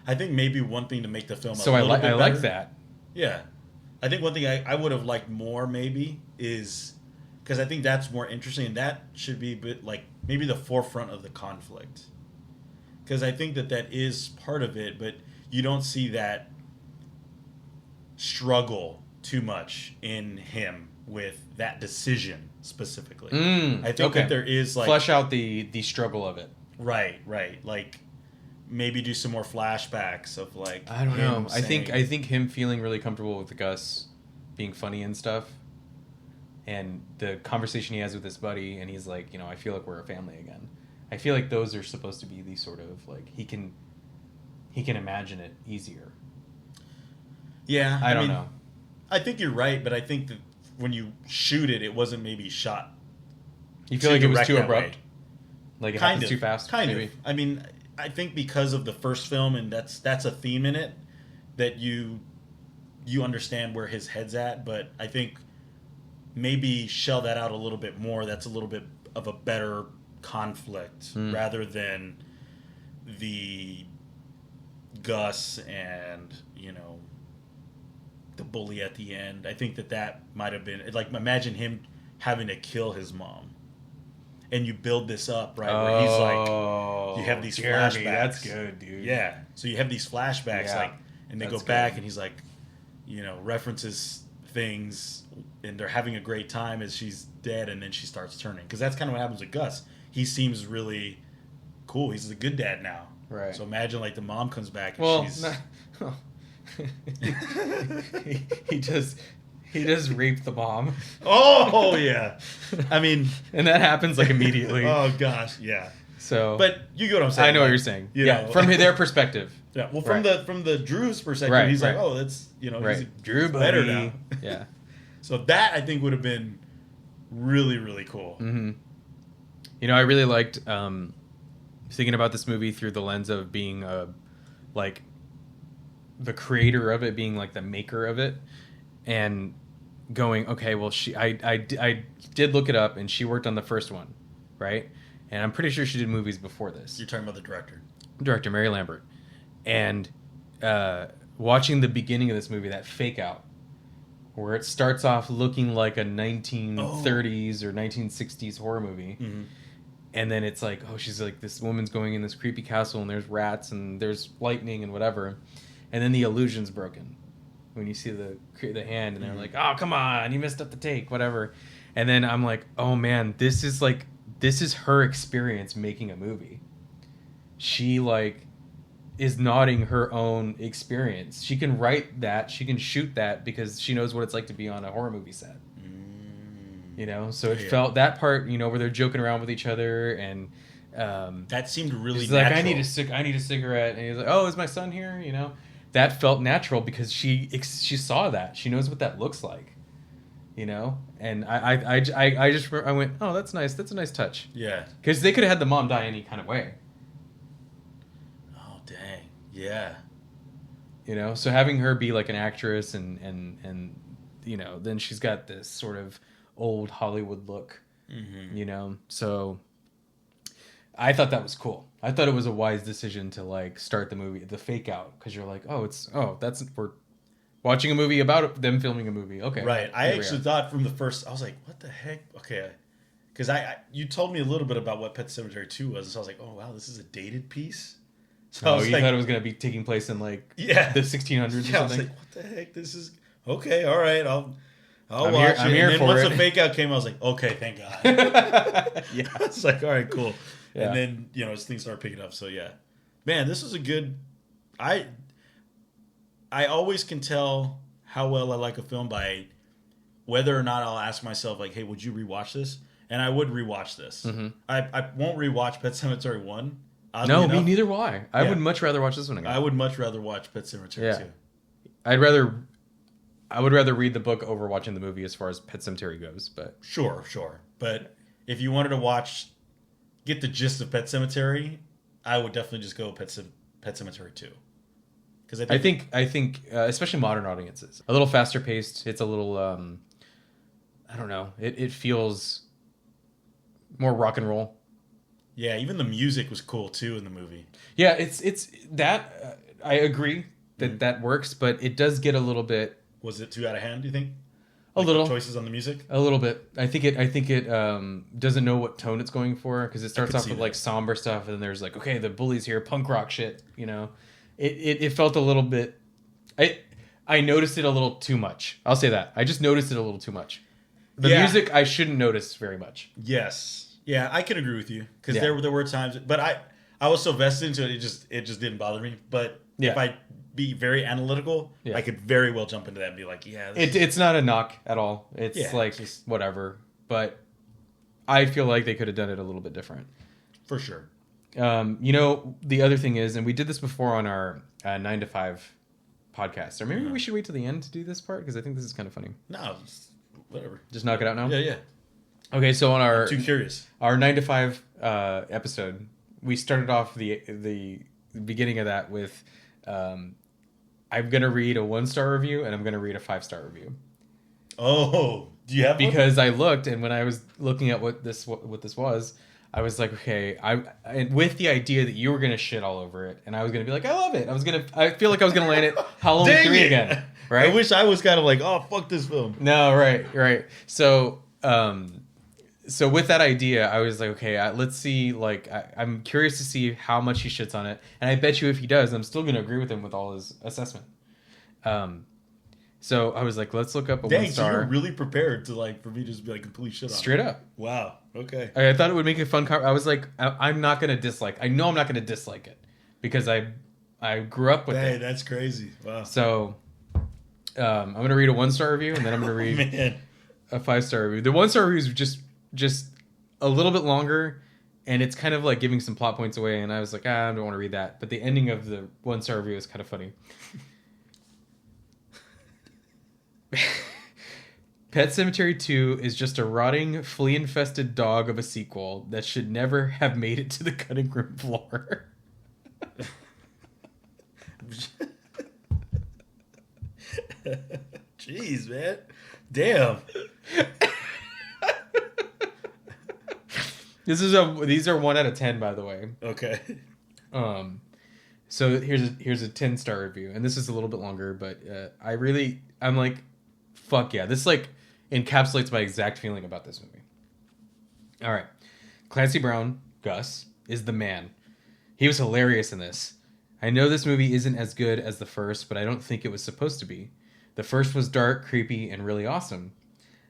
I think maybe one thing to make the film So a I little bit like better- that. Yeah. I think one thing I would have liked more maybe is because I think that's more interesting and that should be like maybe the forefront of the conflict. Because I think that is part of it, but you don't see that struggle too much in him with that decision specifically. I think that there is like flesh out the struggle of it. Right. Like maybe do some more flashbacks of like I don't know. I think saying- him feeling really comfortable with Gus being funny and stuff, and the conversation he has with his buddy, and he's like, I feel like we're a family again. I feel like those are supposed to be these sort of like he can imagine it easier. Yeah, I don't know. I think you're right, but I think that when you shoot it, it wasn't maybe shot. You feel like it was direct too that abrupt? way. Like it Kind happens of, too fast? Kind maybe? of. I mean, I think because of the first film, and that's a theme in it, that you understand where his head's at. But I think maybe shell that out a little bit more. That's a little bit of a better conflict rather than the Gus and the bully at the end. I think that might have been like, imagine him having to kill his mom, and you build this up right where he's like, you have these flashbacks. That's good, dude. Yeah, so you have these flashbacks, Yeah, like, and they go that's back, good. and he's like, references things, and they're having a great time as she's dead, and then she starts turning, because that's kind of what happens with Gus. He seems really cool. He's a good dad now. Right. So imagine like the mom comes back and she's he does rape the mom. Oh yeah. I mean, And that happens like immediately. oh gosh, yeah. So But you get what I'm saying. I know what like, you're saying. you Yeah, know. from their perspective. Yeah. Well, from the Drew's perspective, Right, he's right. like, oh, that's Right. he's Drew buddy. better now. Yeah. So that I think would have been really, really cool. Mm-hmm. I really liked thinking about this movie through the lens of being like the creator of it, being like the maker of it, and going, okay, well, I did look it up, and she worked on the first one, right? And I'm pretty sure she did movies before this. You're talking about the director, Mary Lambert, and watching the beginning of this movie, that fake out, where it starts off looking like a 1930s or 1960s horror movie. Mm-hmm. And then it's like, oh, she's like, this woman's going in this creepy castle, and there's rats, and there's lightning, and whatever. And then the illusion's broken when you see the hand, and they're like, oh, come on, you messed up the take, whatever. And then I'm like, oh man, this is her experience making a movie. She like is nodding her own experience. She can write that, she can shoot that because she knows what it's like to be on a horror movie set. You know, so it felt that part, you know, where they're joking around with each other, and that seemed really she's natural. like, I need a cigarette, and he's like, oh, is my son here? You know, that felt natural because she saw that, she knows what that looks like. You know, and I just I went, oh, that's nice. That's a nice touch. Yeah. Because they could have had the mom die any kind of way. Oh, dang. Yeah. You know, so having her be like an actress and you know, then she's got this sort of old Hollywood look. Mm-hmm. You know, so I thought that was cool. I thought it was a wise decision to like start the movie, the fake out, because you're like, we're watching a movie about them filming a movie. Okay. Right. I actually thought from the first, I was like, what the heck? Okay. Because you told me a little bit about what Pet Sematary 2 was, and so I was like, oh, wow, this is a dated piece? So you thought it was going to be taking place in like the 1600s or something? I was like, what the heck? This is, okay, all right, I'll watch it. I'm here and then for once it. the fake out came, I was like, okay, thank God. Yeah. It's like, all right, cool. Yeah. And then, you know, as things started picking up, so yeah. Man, this was a good, I always can tell how well I like a film by whether or not I'll ask myself, like, hey, would you rewatch this? And I would rewatch this. Mm-hmm. I won't rewatch Pet Sematary 1. No, me neither will I. I would much rather watch this one again. I would much rather watch Pet Sematary 2. I would rather read the book over watching the movie as far as Pet Sematary goes. But Sure. But if you wanted to get the gist of Pet Sematary, I would definitely just go Pet Sematary 2. Because I think especially modern audiences, a little faster paced. It's a little, I don't know. It feels more rock and roll. Yeah, even the music was cool too in the movie. Yeah, it's that. I agree that works, but it does get a little bit. Was it too out of hand? Do you think? A little choices on the music. A little bit. I think it doesn't know what tone it's going for, because it starts off with like somber stuff, and then there's like, okay, the bully's here, punk rock shit. You know, it felt a little bit. I noticed it a little too much. I'll say that. I just noticed it a little too much. The music I shouldn't notice very much. Yes. Yeah, I can agree with you, because there were times, but I was so vested into it, it just didn't bother me. But if I be very analytical, I could very well jump into that and be like, it's not a knock at all. It's like just whatever. But I feel like they could have done it a little bit different. For sure. You know, the other thing is, and we did this before on our 9 to 5 podcast, or maybe we should wait till the end to do this part, because I think this is kind of funny. No, whatever. Just knock it out now? Yeah. Okay, so on I'm too curious. Our 9 to 5 episode, we started off the beginning of that with I'm going to read a 1-star review and I'm going to read a 5-star review. Oh, do you have Because I looked, and when I was looking at what this was, I was like, okay, and with the idea that you were going to shit all over it, and I was going to be like, I love it. I feel like I was going to land it Halloween 3 again. Right? I wish I was kind of like, oh, fuck this film. No, right. So with that idea, I was like, okay, let's see. Like, I'm curious to see how much he shits on it, and I bet you if he does, I'm still going to agree with him with all his assessment. So I was like, let's look up a 1-star. So you're really prepared to for me to just be like complete shit on straight up. Wow. Okay. I thought it would make a fun I was like, I'm not going to dislike. I know I'm not going to dislike it because I grew up with it. Hey, that's crazy. Wow. So I'm going to read a 1-star review, and then I'm going to read a 5-star review. The 1-star review is just a little bit longer, and it's kind of like giving some plot points away, and I was like, I don't want to read that. But the ending of the 1-star review is kind of funny. Pet Sematary 2 is just a rotting, flea-infested dog of a sequel that should never have made it to the cutting room floor. Jeez, man. Damn. These are 1 out of 10, by the way. Okay. So here's a 10-star review, and this is a little bit longer, but I'm like, fuck yeah, this encapsulates my exact feeling about this movie. All right, Clancy Brown, Gus, is the man. He was hilarious in this. I know this movie isn't as good as the first, but I don't think it was supposed to be. The first was dark, creepy, and really awesome.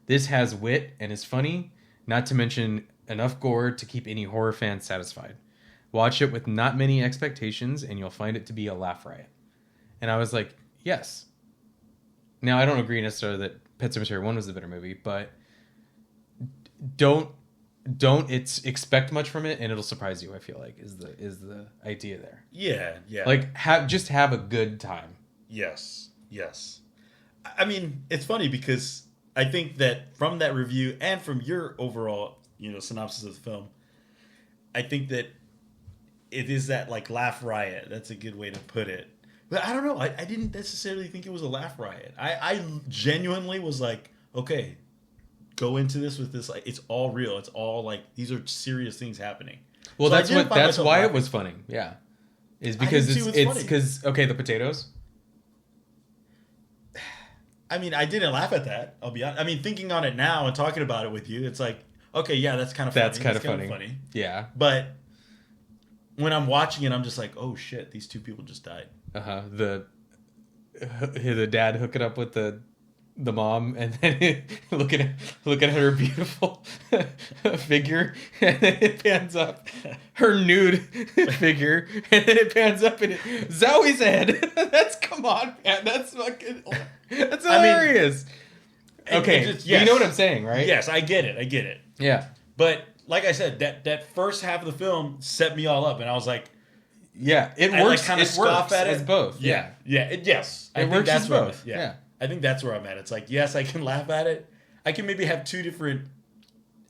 This has wit and is funny, not to mention enough gore to keep any horror fan satisfied. Watch it with not many expectations, and you'll find it to be a laugh riot. And I was like, yes. Now, I don't agree necessarily that Pet Sematary 1 was the better movie, but don't expect much from it, and it'll surprise you. I feel like is the idea there. Yeah. Like just have a good time. Yes. I mean, it's funny because I think that from that review and from your overall, synopsis of the film, I think that it is that like laugh riot. That's a good way to put it. But I don't know. I didn't necessarily think it was a laugh riot. I genuinely was like, okay, go into this with this. Like, it's all real. It's all like these are serious things happening. Well, So that's why it was funny. Yeah, is because it's because the potatoes. I mean, I didn't laugh at that. I'll be honest. I mean, thinking on it now and talking about it with you, it's like, okay, yeah, that's kind of funny. That's kind of funny. Yeah. But when I'm watching it, I'm just like, oh shit, these two people just died. The dad hooking up with the mom, and then looking at her beautiful figure, and then it pans up her nude figure, and then it pans up and Zowie's head. Come on, man, that's hilarious. Okay, yes. You know what I'm saying, right? Yes, I get it. Yeah, but like I said, that first half of the film set me all up, and I was like, yeah, it works. Kind of scoff at it as both. Yeah. Yes, I think that's where both. Yeah. I think that's where I'm at. It's like, yes, I can laugh at it. I can maybe have two different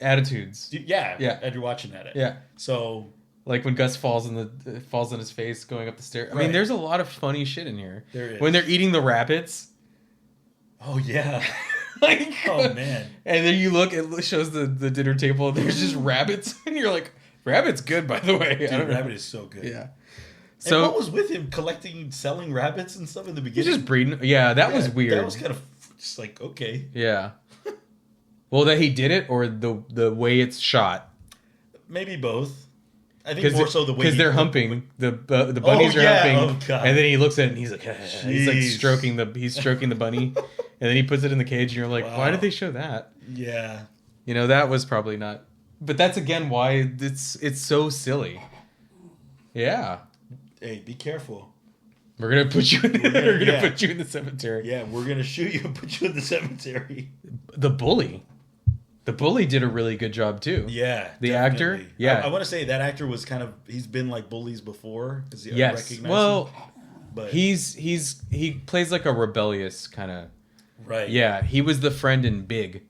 attitudes. Yeah. As you're watching at it. Yeah. So, like when Gus falls on his face going up the stairs. I mean, there's a lot of funny shit in here. There is. When they're eating the rabbits. Oh yeah. Like, oh man. And then you look, it shows the dinner table. There's just rabbits, and you're like, rabbit's good, by the way. Dude, rabbit is so good. Yeah. So, and what was with him selling rabbits and stuff in the beginning? He's just breeding. Yeah, that was weird. That was kind of just like, okay. Yeah. Well, that he did it, or the way it's shot. Maybe both. I think more so the way because they're humping. The bunnies are humping, and then he looks at it and he's like, he's like stroking the bunny, and then he puts it in the cage, and you're like, why did they show that? Yeah. That was probably not. But that's again why it's so silly. Yeah. Hey, be careful. We're gonna put you. Put you in the cemetery. Yeah, we're gonna shoot you and put you in the cemetery. The bully did a really good job too. Yeah, the definitely. actor. Yeah, I want to say that actor was he's been like bullies before. Yes. Well, but he plays like a rebellious kind of. Right. Yeah, he was the friend in Big,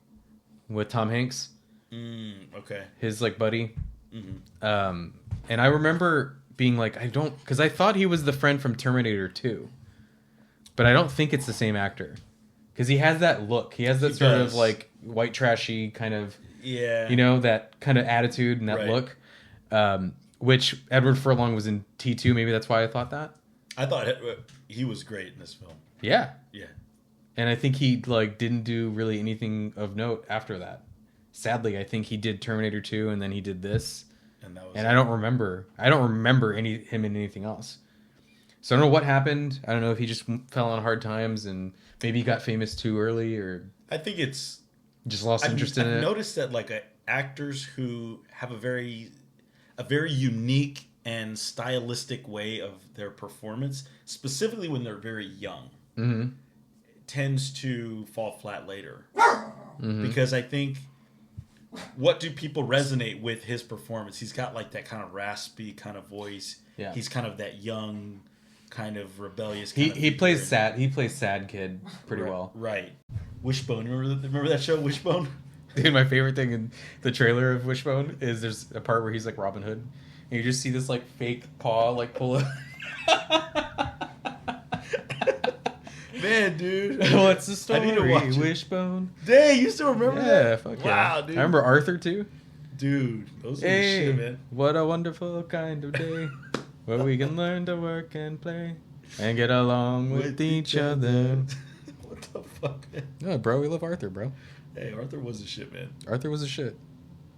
with Tom Hanks. Okay. His like buddy. Mm-hmm. And I remember being like, because I thought he was the friend from Terminator 2, but I don't think it's the same actor, because he has that look. He has that sort of like white trashy kind of, that kind of attitude and that look, which Edward Furlong was in T2. Maybe that's why I thought that. I thought he was great in this film. Yeah. Yeah. And I think he like didn't do really anything of note after that. Sadly, I think he did Terminator 2 and then he did this. And I don't remember him in anything else. So I don't know what happened. I don't know if he just fell on hard times and maybe he got famous too early, or I think it's just lost interest in it. I've noticed that like actors who have a very unique and stylistic way of their performance, specifically when they're very young, tends to fall flat later. Because I think, what do people resonate with his performance? He's got like that kind of raspy kind of voice. Yeah. He's kind of that young, kind of rebellious. He plays sad. He plays sad kid pretty well. Right. Wishbone. Remember that show, Wishbone? Dude, my favorite thing in the trailer of Wishbone is there's a part where he's like Robin Hood, and you just see this like fake paw like pull up. Man, dude. What's the story? I need to watch it. Wishbone. Dang, you still remember that? Yeah, fuck wow, yeah. dude. I remember Arthur too. Dude, those are the shit, man. What a wonderful kind of day where we can learn to work and play and get along with each other. What the fuck, man? No, bro, we love Arthur, bro. Hey, Arthur was a shit, man. Arthur was a shit.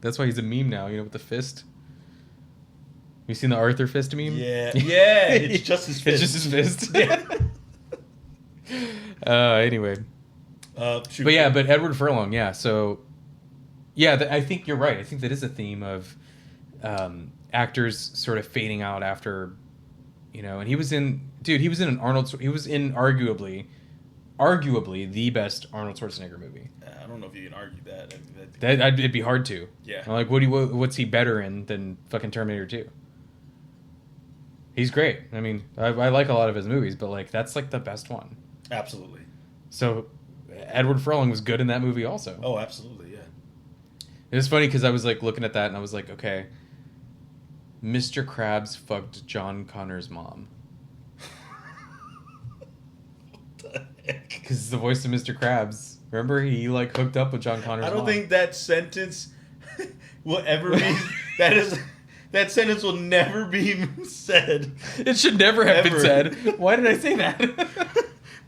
That's why he's a meme now, with the fist. You seen the Arthur fist meme? Yeah. Yeah, it's just his fist. It's just his fist. Yeah. Anyway. But Edward Furlong, yeah. So, yeah, I think you're right. I think that is a theme of actors sort of fading out after, and he was in an he was in arguably the best Arnold Schwarzenegger movie. I don't know if you can argue that. It'd be hard to. Yeah. I'm like, what's he better in than fucking Terminator 2? He's great. I mean, I like a lot of his movies, but like that's like the best one. Absolutely. So, Edward Furlong was good in that movie also. Oh, absolutely, yeah. It was funny because I was like looking at that and I was like, okay, Mr. Krabs fucked John Connor's mom. What the heck? Because the voice of Mr. Krabs, remember he like hooked up with John Connor's mom. I don't think that sentence will ever be. That sentence will never be said. It should never have been said. Why did I say that?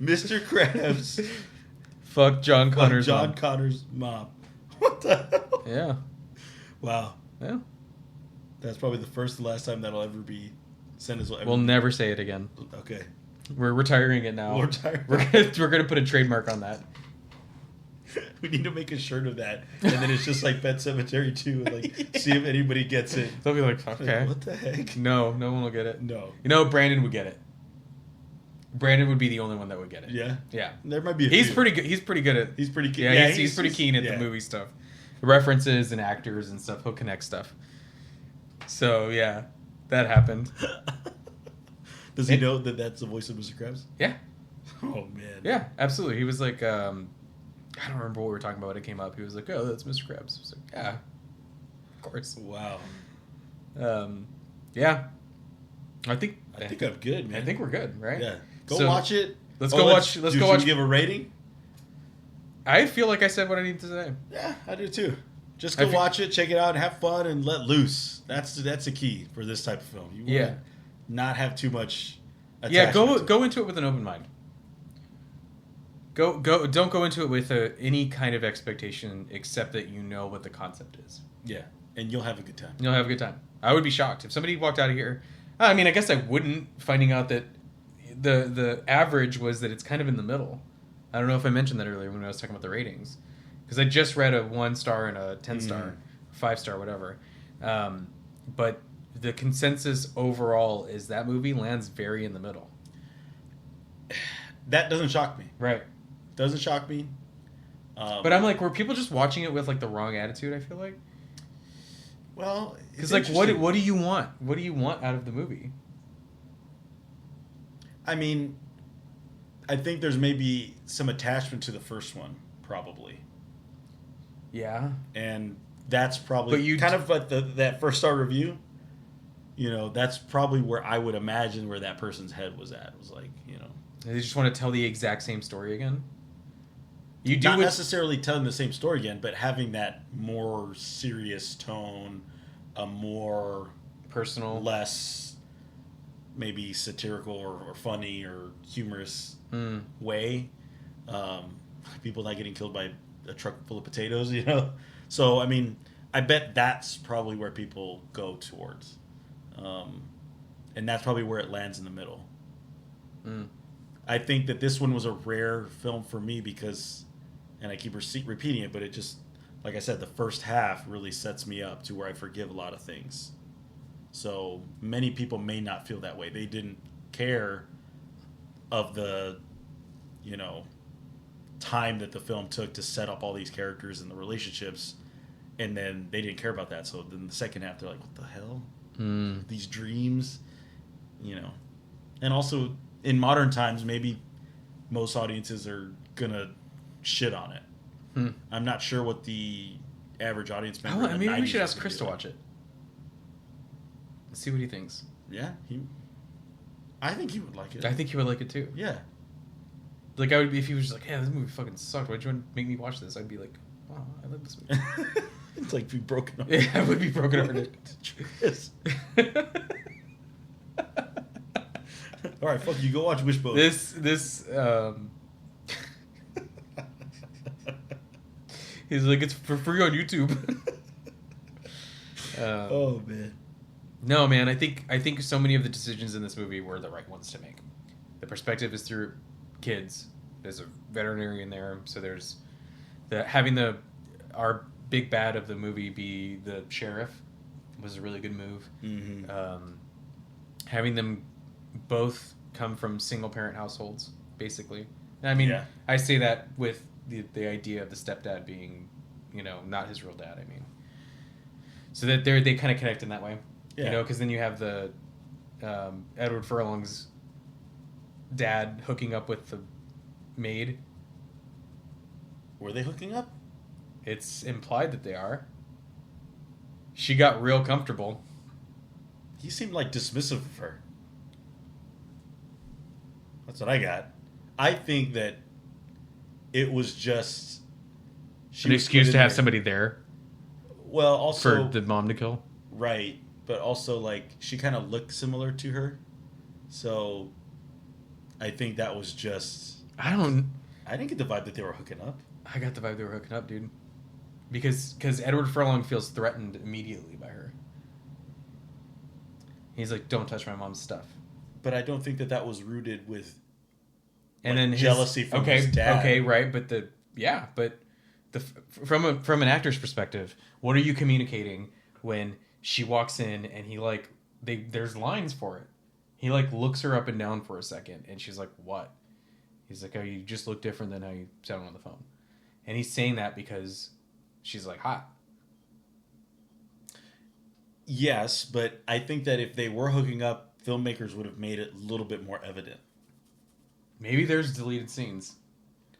Mr. Krabs fuck John Connor's mom. John Connor's mom. What the hell? Yeah. Wow. Yeah. That's probably the first and last time that'll ever be sentence will ever. We'll never say it again. Okay. We're retiring it now. We're gonna put a trademark on that. We need to make a shirt of that, and then it's just like Pet Sematary 2, and like see if anybody gets it. They'll be like, okay, what the heck? No one will get it. No. Brandon would get it. Brandon would be the only one that would get it. Yeah. Yeah. There might be. He's pretty good. He's pretty good at. He's pretty keen. Yeah. He's pretty keen at the movie stuff, references and actors and stuff. He'll connect stuff. So yeah, that happened. Does he know that that's the voice of Mr. Krabs? Yeah. Oh man. Yeah, absolutely. He was like, I don't remember what we were talking about when it came up. He was like, "Oh, that's Mr. Krabs." I was like, "Yeah, of course." Wow. Yeah. I think I'm good, man. I think we're good, right? Yeah. Go watch it. Let's go watch. Let's go watch. Should we give a rating? I feel like I said what I need to say. Yeah, I do too. Just go watch it, check it out, and have fun and let loose. That's the key for this type of film. You want to not have too much. Yeah, go into it with an open mind. Don't go into it with any kind of expectation except that you know what the concept is. Yeah, and you'll have a good time. You'll have a good time. I would be shocked if somebody walked out of here. I mean, I guess I wouldn't, finding out that the average was that it's kind of in the middle. I don't know if I mentioned that earlier when I was talking about the ratings, because I just read a 1-star and a 10-star, 5-star, whatever. But the consensus overall is that movie lands very in the middle. That doesn't shock me. Right. Doesn't shock me. But I'm like, were people just watching it with like the wrong attitude? I feel like. Well, because like, what do you want? What do you want out of the movie? I mean, I think there's maybe some attachment to the first one, probably. Yeah. And that's probably kind of like that first star review. That's probably where I would imagine where that person's head was at. It was like, They just want to tell the exact same story again? Not necessarily telling the same story again, but having that more serious tone, a more personal, less maybe satirical or funny or humorous way. People not getting killed by a truck full of potatoes, So, I mean, I bet that's probably where people go towards. And that's probably where it lands in the middle. I think that this one was a rare film for me because, and I keep repeating it, but it just, like I said, the first half really sets me up to where I forgive a lot of things. So many people may not feel that way. They didn't care of the, time that the film took to set up all these characters and the relationships, and then they didn't care about that. So then the second half, they're like, what the hell? These dreams, And also, in modern times, maybe most audiences are gonna shit on it. I'm not sure what the average audience member. Maybe we should ask Chris to watch it. Let's see what he thinks. Yeah, I think he would like it. I think he would like it too. Yeah. Like I would be if he was just like, "Yeah, this movie fucking sucked. Why'd you make me watch this?" I'd be like, "Wow, I like this movie." It's like be broken up. Yeah, I would be broken over it. All right, fuck you. Go watch Wishbone. He's like, it's for free on YouTube. Oh man. No, man. I think so many of the decisions in this movie were the right ones to make. The perspective is through kids. There's a veterinarian there, so there's having our big bad of the movie be the sheriff, was a really good move. Mm-hmm. Having them both come from single parent households, basically. And I mean, Yeah. I say that with the idea of the stepdad being, not his real dad. I mean, so that they kind of connect in that way, Yeah. because then you have the Edward Furlong's dad hooking up with the maid. Were they hooking up? It's implied that they are. She got real comfortable. He seemed like dismissive of her. That's what I got. I think that it was just An excuse to have somebody there Well, also for the mom to kill. right, but also like she kind of looked similar to her, so I think that was just. I didn't get the vibe that they were hooking up. I got the vibe they were hooking up, dude. Because Edward Furlong feels threatened immediately by her. He's like, "Don't touch my mom's stuff." But I don't think that was rooted with. And then jealousy from his dad. Okay, right, but from an actor's perspective, what are you communicating when she walks in and he there's lines for it. He looks her up and down for a second and she's like, "What?" He's like, "Oh, you just look different than how you sound on the phone." And he's saying that because she's like hot. Yes, but I think that if they were hooking up, filmmakers would have made it a little bit more evident. Maybe there's deleted scenes.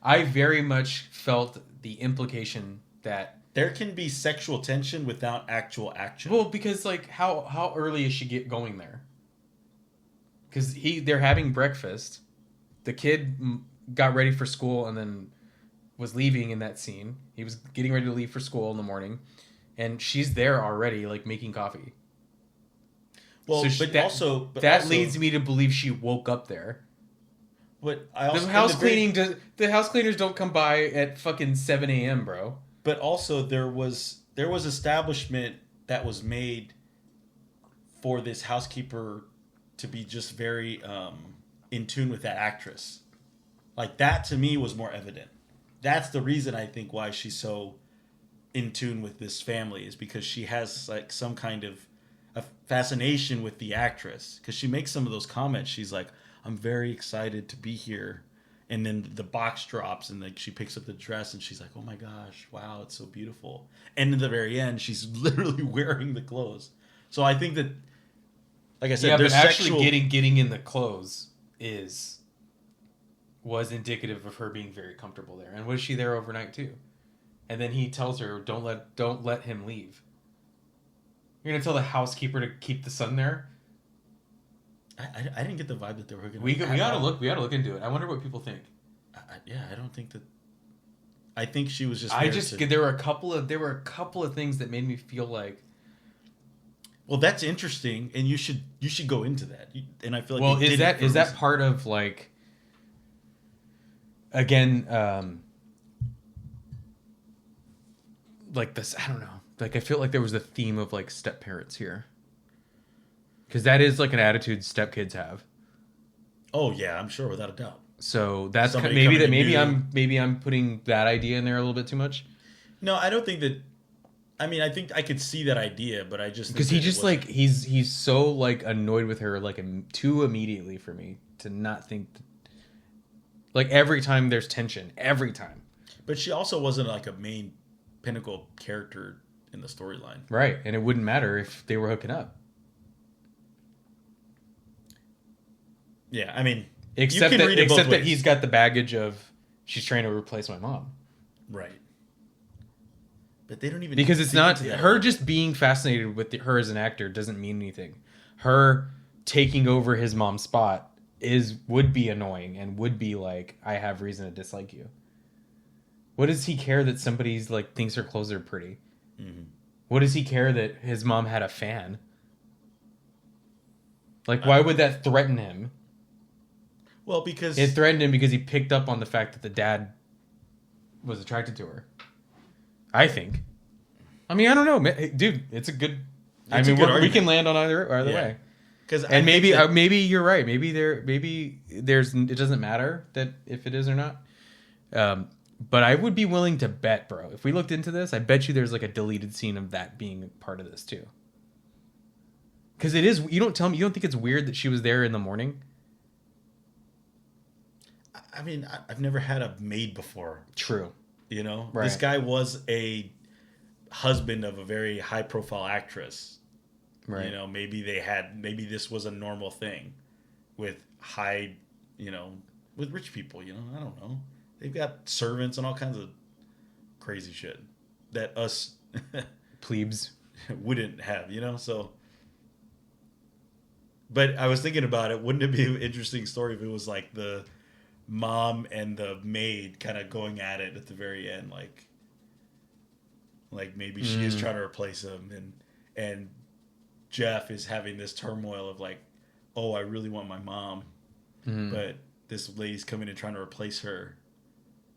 I very much felt the implication that there can be sexual tension without actual action. Well, because how early is she going there? Because they're having breakfast. The kid got ready for school and then was leaving in that scene. He was getting ready to leave for school in the morning, and she's there already, making coffee. Well, so that leads me to believe she woke up there. But the house cleaners don't come by at fucking 7 a.m., bro. But also there was establishment that was made for this housekeeper to be just very in tune with that actress. That to me was more evident. That's the reason I think why she's so in tune with this family is because she has some kind of a fascination with the actress. Because she makes some of those comments. She's like, "I'm very excited to be here." And then the box drops and she picks up the dress and she's like, "Oh my gosh, wow, it's so beautiful." And in the very end, she's literally wearing the clothes. So I think that, like I said, there's actually getting in the clothes was indicative of her being very comfortable there. And was she there overnight too? And then he tells her, don't let him leave. You're gonna tell the housekeeper to keep the son there? I didn't get the vibe that they were hooking up. We gotta look into it. I wonder what people think. I don't think that. I think she was just. There were a couple of things that made me feel like. Well, that's interesting, and you should go into that. And I feel like. Well, is that part of again, this? I don't know. I feel like there was a theme of step parents here. Because that is an attitude stepkids have. Oh yeah, I'm sure, without a doubt. So that's maybe I'm putting that idea in there a little bit too much. No, I don't think that. I mean, I think I could see that idea, but I just because he just he's so annoyed with her too immediately for me to not think. Every time there's tension, every time. But she also wasn't a main pinnacle character in the storyline, right? And it wouldn't matter if they were hooking up. Yeah, I mean, except that he's got the baggage of she's trying to replace my mom, right? But they don't even because it's not her just being fascinated with her as an actor doesn't mean anything. Her taking over his mom's spot would be annoying and would be I have reason to dislike you. What does he care that somebody's thinks her clothes are pretty? Mm-hmm. What does he care that his mom had a fan? Why would that threaten him? Well, because it threatened him because he picked up on the fact that the dad was attracted to her. I think. I mean, I don't know, dude. It's a good. We can land on either way. And maybe you're right. Maybe there's. It doesn't matter that if it is or not. But I would be willing to bet, bro. If we looked into this, I bet you there's a deleted scene of that being part of this too. Because it is. You don't tell me. You don't think it's weird that she was there in the morning? I mean, I've never had a maid before. True. You know, Right. This guy was a husband of a very high profile actress. Right. You know, maybe this was a normal thing with high, with rich people, I don't know. They've got servants and all kinds of crazy shit that us Plebes wouldn't have, so. But I was thinking about it. Wouldn't it be an interesting story if it was like the mom and the maid kind of going at it at the very end, like maybe she is trying to replace him, and Jeff is having this turmoil of like, oh, I really want my mom, but this lady's coming and trying to replace her,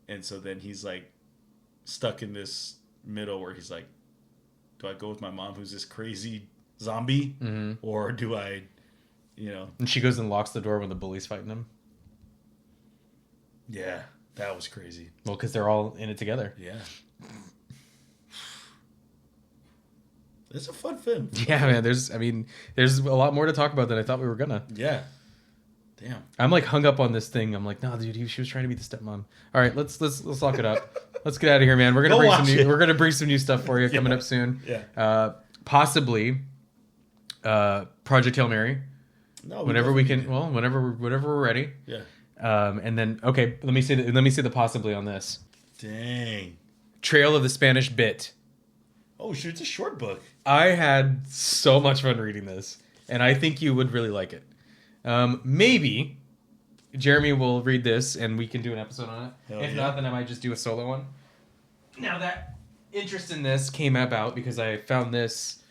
and so then he's like stuck in this middle where he's like, do I go with my mom who's this crazy zombie, or do I, And she goes and locks the door when the bully's fighting him. Yeah, that was crazy. Well, because they're all in it together. Yeah. It's a fun film. Yeah, man. There's a lot more to talk about than I thought we were gonna. Yeah. Damn. I'm like hung up on this thing. I'm like, no, dude, she was trying to be the stepmom. All right, let's lock it up. Let's get out of here, man. We're gonna bring some new stuff for you coming up soon. Yeah. Possibly, Project Hail Mary. No. Whenever we can. Well, whenever we're ready. Yeah. And then okay, let me say the possibly on this. Dang. Trail of the Spanish Bit. Oh shoot! It's a short book. I had so much fun reading this, and I think you would really like it. Maybe Jeremy will read this, and we can do an episode on it. Hell If yeah. not, then I might just do a solo one. Now that interest in this came about because I found this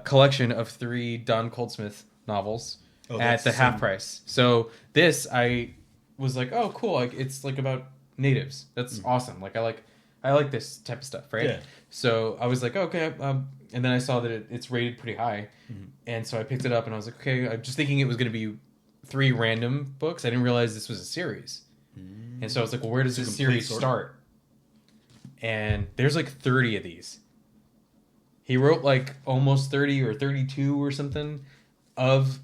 collection of 3 Don Goldsmith novels at the half price. So this, I was like, oh, cool! Like it's like about natives. That's awesome. Like I like this type of stuff, right? Yeah. So I was like, okay, and then I saw that it's rated pretty high, and so I picked it up, and I was like, okay, I'm just thinking it was going to be 3 random books. I didn't realize this was a series, and so I was like, well, where does this series start? And there's like 30 of these. He wrote like almost 30 or 32 or something of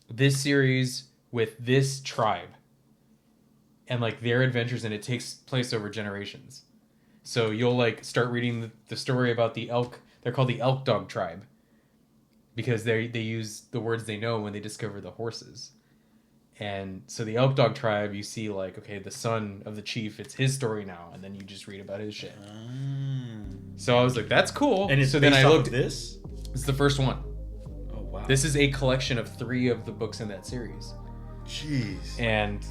this series with this tribe, and like their adventures, and it takes place over generations. So you'll like start reading the story about the elk. They're called the Elk Dog Tribe because they use the words they know when they discover the horses. And so the Elk Dog Tribe, you see like, okay, the son of the chief, it's his story now, and then you just read about his shit. So I was like, that's cool. And it's so based then I off looked. of this? It's the first one. Oh wow. This is a collection of 3 of the books in that series. Jeez. And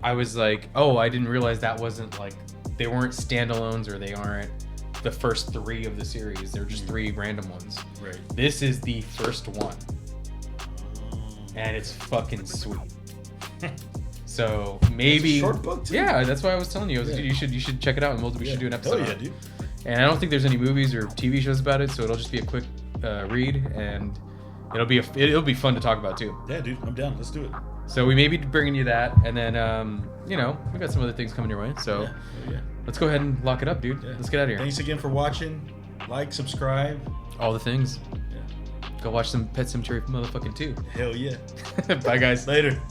I was like, oh, I didn't realize that wasn't like, they weren't standalones, or they aren't the first 3 of the series. They're just 3 random ones. Right. This is the first one. And it's fucking sweet. So maybe It's a short book too. Yeah, that's why I was telling you. Yeah. You should check it out, and we should do an episode. Oh yeah, on it. dude. And I don't think there's any movies or TV shows about it, so it'll just be a quick read, and it'll be fun to talk about too. Yeah, dude, I'm down. Let's do it. So we may be bringing you that, and then we got some other things coming your way. So Yeah. let's go ahead and lock it up, dude. Yeah. Let's get out of here. Thanks again for watching. Like, subscribe. All the things. Yeah. Go watch some Pet Sematary motherfucking 2. Hell yeah. Bye, guys. Later.